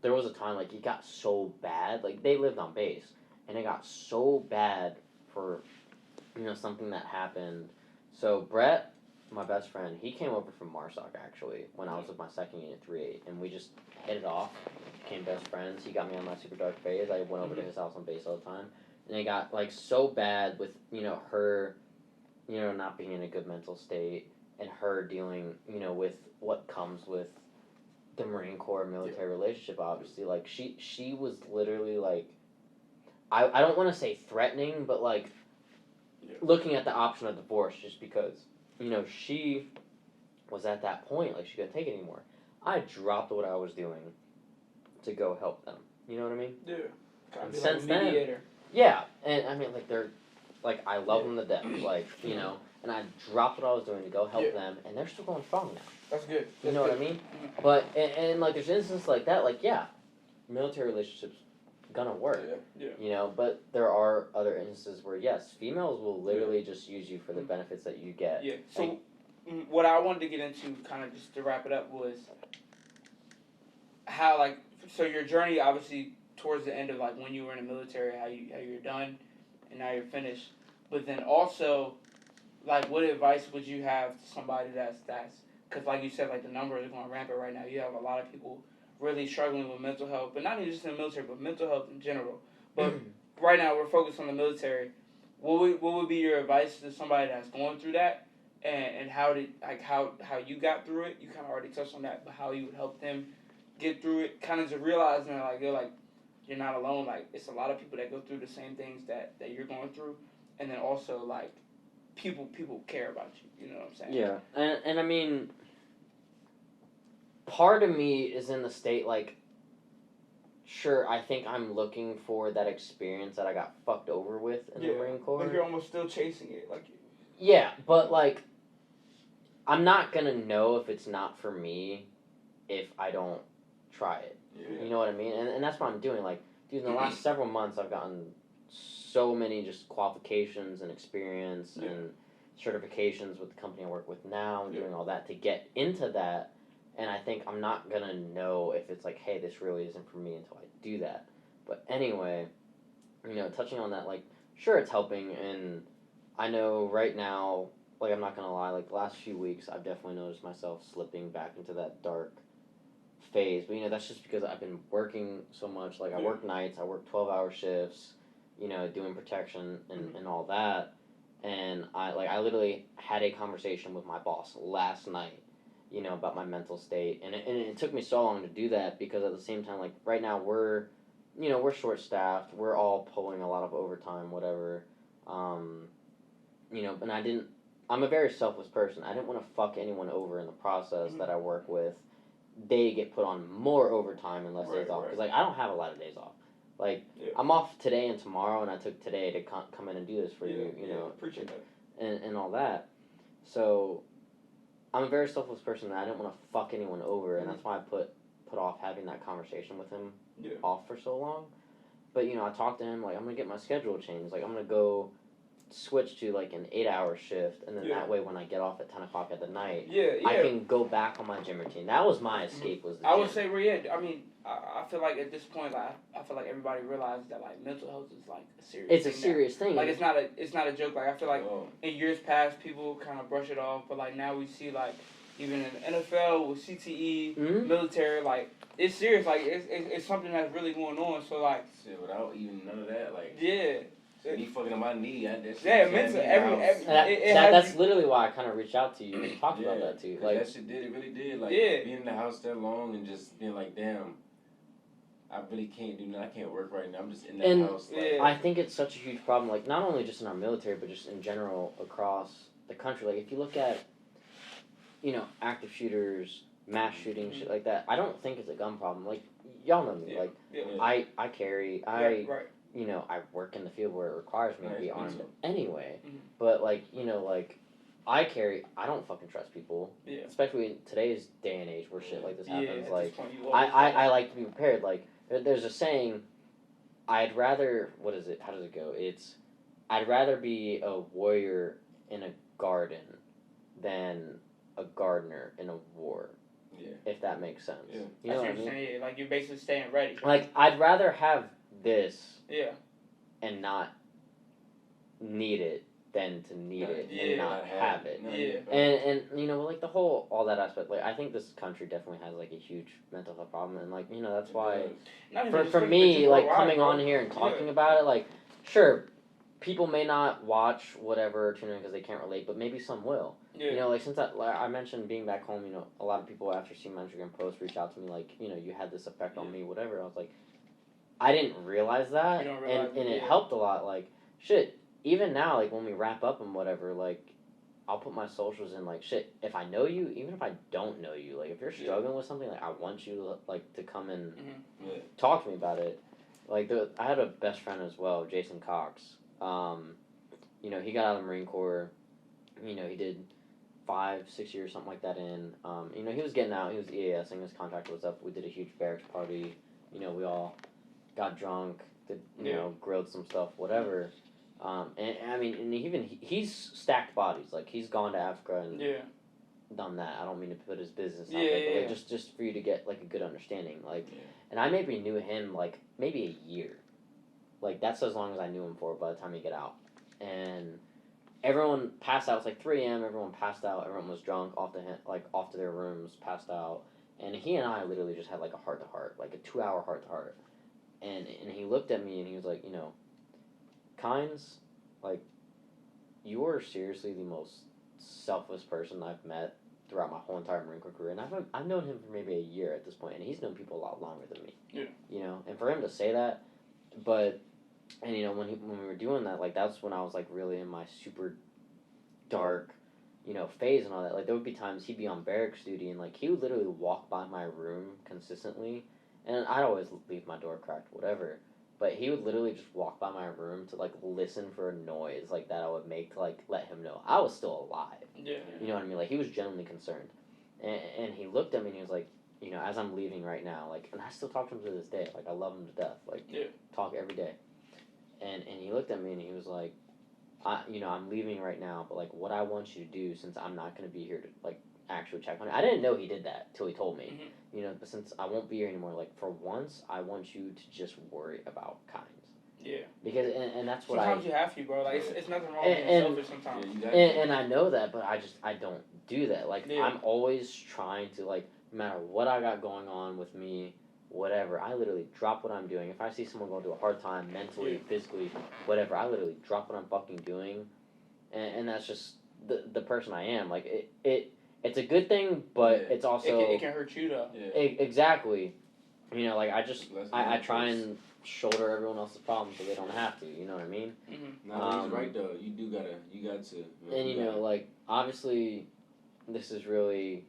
there was a time, like, it got so bad. Like, they lived on base. And it got so bad for, something that happened. So Brett, my best friend, he came over from MARSOC, actually, when I was with my second unit, 3-8. And we just hit it off, became best friends. He got me on my super dark phase. I went over to his house on base all the time. And it got, like, so bad with, her, not being in a good mental state. And her dealing, with what comes with the Marine Corps military relationship, obviously. Like, she was literally, like, I don't want to say threatening, but, like, looking at the option of divorce just because, she was at that point, like, she couldn't take it anymore. I dropped what I was doing to go help them. You know what I mean? Yeah. And since then, yeah, and I mean, like, they're, like, I love them to death, like, and I dropped what I was doing to go help them, and they're still going strong now. That's good. You know what I mean? But, and like, there's instances like that, like, yeah, military relationships gonna work. Yeah. But there are other instances where, yes, females will literally just use you for the benefits that you get. Yeah. So, what I wanted to get into, kind of just to wrap it up, was how, like, so your journey, obviously, towards the end of, like, when you were in the military, how you're done, and now you're finished. But then also, like, what advice would you have to somebody that's, because, like you said, like, the numbers are going rampant right now. You have a lot of people really struggling with mental health, but not even just in the military, but mental health in general. But right now, we're focused on the military. What would be your advice to somebody that's going through that, and how you got through it? You kind of already touched on that, but how you would help them get through it, kind of just realizing that, like, you're not alone. Like, it's a lot of people that go through the same things that you're going through, and then also, like, people care about you. You know what I'm saying? Yeah, and I mean, part of me is in the state, like, sure, I think I'm looking for that experience that I got fucked over with in the Marine Corps. Like, you're almost still chasing it. Like, yeah, but, like, I'm not gonna know if it's not for me if I don't try it. Yeah. You know what I mean? And that's what I'm doing. Like, dude, in the last several months, I've gotten so many just qualifications and experience and certifications with the company I work with now and doing all that to get into that. And I think I'm not going to know if it's like, hey, this really isn't for me until I do that. But anyway, touching on that, like, sure, it's helping. And I know right now, like, I'm not going to lie, like, the last few weeks, I've definitely noticed myself slipping back into that dark phase. But, that's just because I've been working so much. Like, I work nights, I work 12-hour shifts. doing protection and all that. And I literally had a conversation with my boss last night, about my mental state. And it took me so long to do that because at the same time, like, right now we're short-staffed. We're all pulling a lot of overtime, whatever. And I'm a very selfless person. I didn't want to fuck anyone over in the process that I work with. They get put on more overtime and less days off. Because, like, I don't have a lot of days off. Like, I'm off today and tomorrow, and I took today to come in and do this for you, appreciate that. And all that. So, I'm a very selfless person, and I didn't want to fuck anyone over, and that's why I put off having that conversation with him off for so long. But, I talked to him, like, I'm going to get my schedule changed. Like, I'm going to go switch to, like, an 8-hour shift, and then that way when I get off at 10 o'clock at the night, I can go back on my gym routine. That was my escape, was the gym. I would say, I mean, I feel like at this point, like, I feel like everybody realizes that, like, mental health is, like, a serious thing. It's a serious thing. Like, it's not a joke. Like, I feel like in years past, people kind of brush it off, but, like, now we see, like, even in the NFL with CTE, military, like, it's serious. Like, it's something that's really going on. So, like, shit, without even none of that, like, me fucking on my knee, mental. That's literally why I kind of reached out to you and talked about that too. Like, that shit it really did. Like, being in the house that long and just being like, damn, I really can't do nothing. I can't work right now. I'm just in that house. Like, I think it's such a huge problem. Like, not only just in our military, but just in general across the country. Like, if you look at, active shooters, mass shootings, shit like that, I don't think it's a gun problem. Like, y'all know me. Like, I carry. I work in the field where it requires me to be armed anyway. But, like, I don't fucking trust people. Especially in today's day and age where shit like this happens. Like, I like to be prepared. Like, there's a saying, I'd rather, how does it go? It's, I'd rather be a warrior in a garden than a gardener in a war. If that makes sense. You know what I mean? Saying, like, you're basically staying ready. Like, I'd rather have this and not need it than to need it and not have it. And like, the whole, all that aspect, like, I think this country definitely has, like, a huge mental health problem, and, like, that's why, for me, like, coming on here and talking about it, like, sure, people may not watch whatever, tune in because they can't relate, but maybe some will. Like, since I mentioned being back home, a lot of people after seeing my Instagram post reach out to me, like, you had this effect on me, whatever. I was like, I didn't realize that, and it helped a lot. Like, shit, even now, like, when we wrap up and whatever, like, I'll put my socials in, like, shit, if I know you, even if I don't know you, like, if you're struggling with something, like, I want you to, like, to come and talk to me about it. Like, I had a best friend as well, Jason Cox. He got out of the Marine Corps. He did 5-6 years, something like that in. He was getting out. He was EASing. His contract was up. We did a huge barracks party. We all got drunk, did, grilled some stuff, whatever. And he's stacked bodies. Like, he's gone to Africa and done that. I don't mean to put his business out there, but like, just for you to get, like, a good understanding. Like, and I maybe knew him, like, maybe a year. Like, that's as long as I knew him for by the time he get out. And everyone passed out. It was like 3 a.m. Everyone passed out. Everyone was drunk, off to their rooms, passed out. And he and I literally just had, like, a heart-to-heart, like a 2-hour heart-to-heart. And he looked at me and he was like, Kines, like, you are seriously the most selfless person I've met throughout my whole entire Marine Corps career. And I've known him for maybe a year at this point, and he's known people a lot longer than me. And for him to say that, but, and when we were doing that, like, that's when I was, like, really in my super dark, phase and all that. Like, there would be times he'd be on barracks duty, and, like, he would literally walk by my room consistently, and I'd always leave my door cracked, whatever. But he would literally just walk by my room to, like, listen for a noise, like, that I would make to, like, let him know I was still alive. You know what I mean? Like, he was genuinely concerned. And he looked at me and he was like, as I'm leaving right now, like, and I still talk to him to this day. Like, I love him to death. Like, talk every day. And he looked at me and he was like, I'm leaving right now, but, like, what I want you to do, since I'm not going to be here to, like, actually check on it. I didn't know he did that till he told me. But since I won't be here anymore, like, for once, I want you to just worry about Kines. Because, and that's what sometimes you have to, bro. Like, it's nothing wrong with being selfish sometimes. And I know that, but I don't do that. Like, I'm always trying to, like, no matter what I got going on with me, whatever. I literally drop what I'm doing. If I see someone going through a hard time, mentally, physically, whatever, I literally drop what I'm fucking doing, and that's just the person I am. Like it's a good thing, but it's also it can hurt you though. Yeah. Exactly. You know, like I try and shoulder everyone else's problems so they don't have to. You know what I mean? Mm-hmm. No, he's right though. You got to. And you know, like obviously, this is really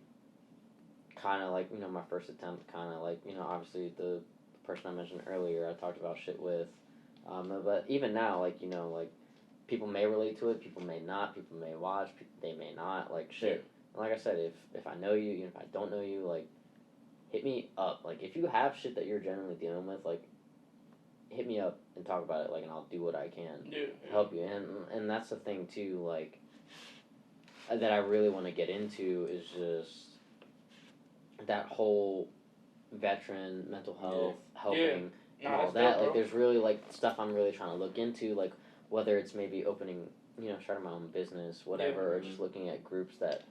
kind of like, you know, my first attempt. Kind of like, you know, obviously the person I mentioned earlier, I talked about shit with. But even now, like, you know, like people may relate to it, people may not, people may watch, they may not. Like shit. And like I said, if I know you, even if I don't know you, like hit me up. Like if you have shit that you're generally dealing with, like hit me up and talk about it, like, and I'll do what I can to help you. And that's the thing too, like that I really want to get into is just that whole veteran mental health helping and all that. Dope, like there's really like stuff I'm really trying to look into, like whether it's maybe opening, you know, starting my own business, whatever, or just looking at groups that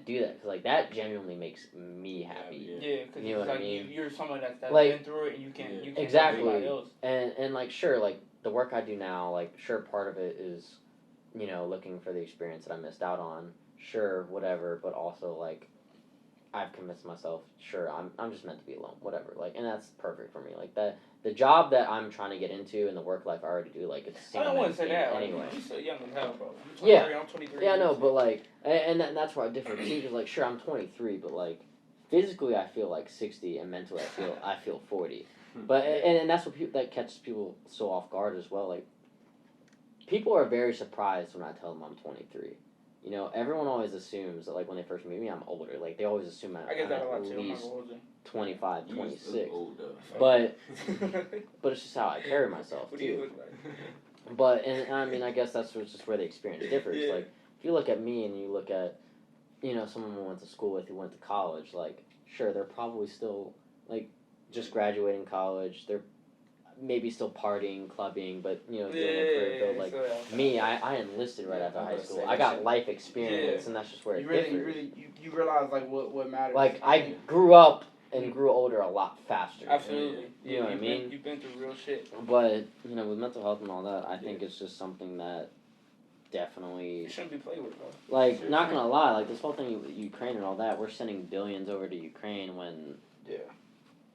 do that, because like that genuinely makes me happy. Yeah, because you know what like I mean? You're someone that's like, been through it, and you can't exactly. help anybody else. And like sure, like the work I do now, like sure, part of it is, you know, looking for the experience that I missed out on. Sure, whatever, but also like I've convinced myself, sure, I'm just meant to be alone, whatever. Like, and that's perfect for me. Like that, the job that I'm trying to get into and the work life I already do, like it's. I don't want to say that. Anyway, like, you're still young as hell, bro. I'm 23. Yeah, no, but like, and that's where I differ too. Because like, sure, I'm 23, but like, physically I feel like 60, and mentally I feel 40. But and that's what that catches people so off guard as well. Like, people are very surprised when I tell them I'm 23. You know, everyone always assumes that, like, when they first meet me, I'm older. Like, they always assume I'm at least 25, 26. But it's just how I carry myself, too. But, and I mean, I guess that's just where the experience differs. Yeah. Like, if you look at me and you look at, you know, someone who went to school with, who went to college, like, sure, they're probably still, like, just graduating college. They're maybe still partying, clubbing, but, you know, doing their career build. Like, me, I enlisted right after high school. I got life experience, and that's just where it differs. You realize, like, what matters. Like, I grew up and grew older a lot faster. Absolutely. You know what I mean? You've been through real shit. But, you know, with mental health and all that, I think it's just something that definitely... It shouldn't be played with, bro. Like, not gonna lie, like, this whole thing with Ukraine and all that, we're sending billions over to Ukraine when... Yeah.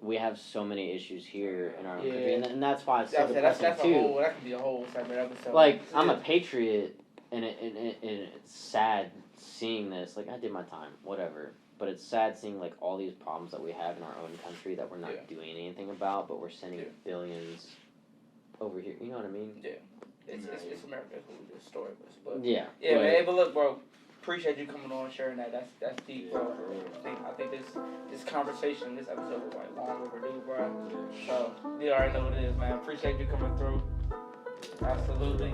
We have so many issues here in our own country, and that's why it's so depressing too. That could be a whole separate episode. Like, I'm a patriot, and it's sad seeing this. Like, I did my time, whatever. But it's sad seeing, like, all these problems that we have in our own country that we're not doing anything about, but we're sending billions over here. You know what I mean? Yeah. It's America who just story was. But yeah. Yeah, man. Hey, but look, bro. Appreciate you coming on and sharing that. That's deep, bro. I think this conversation, this episode was like long overdue, bro. So you already know what it is, man. Appreciate you coming through. Absolutely.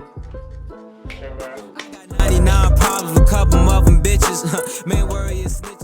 Sure, bro. I got 99 problems, a couple of them bitches. Man, worry is snitching.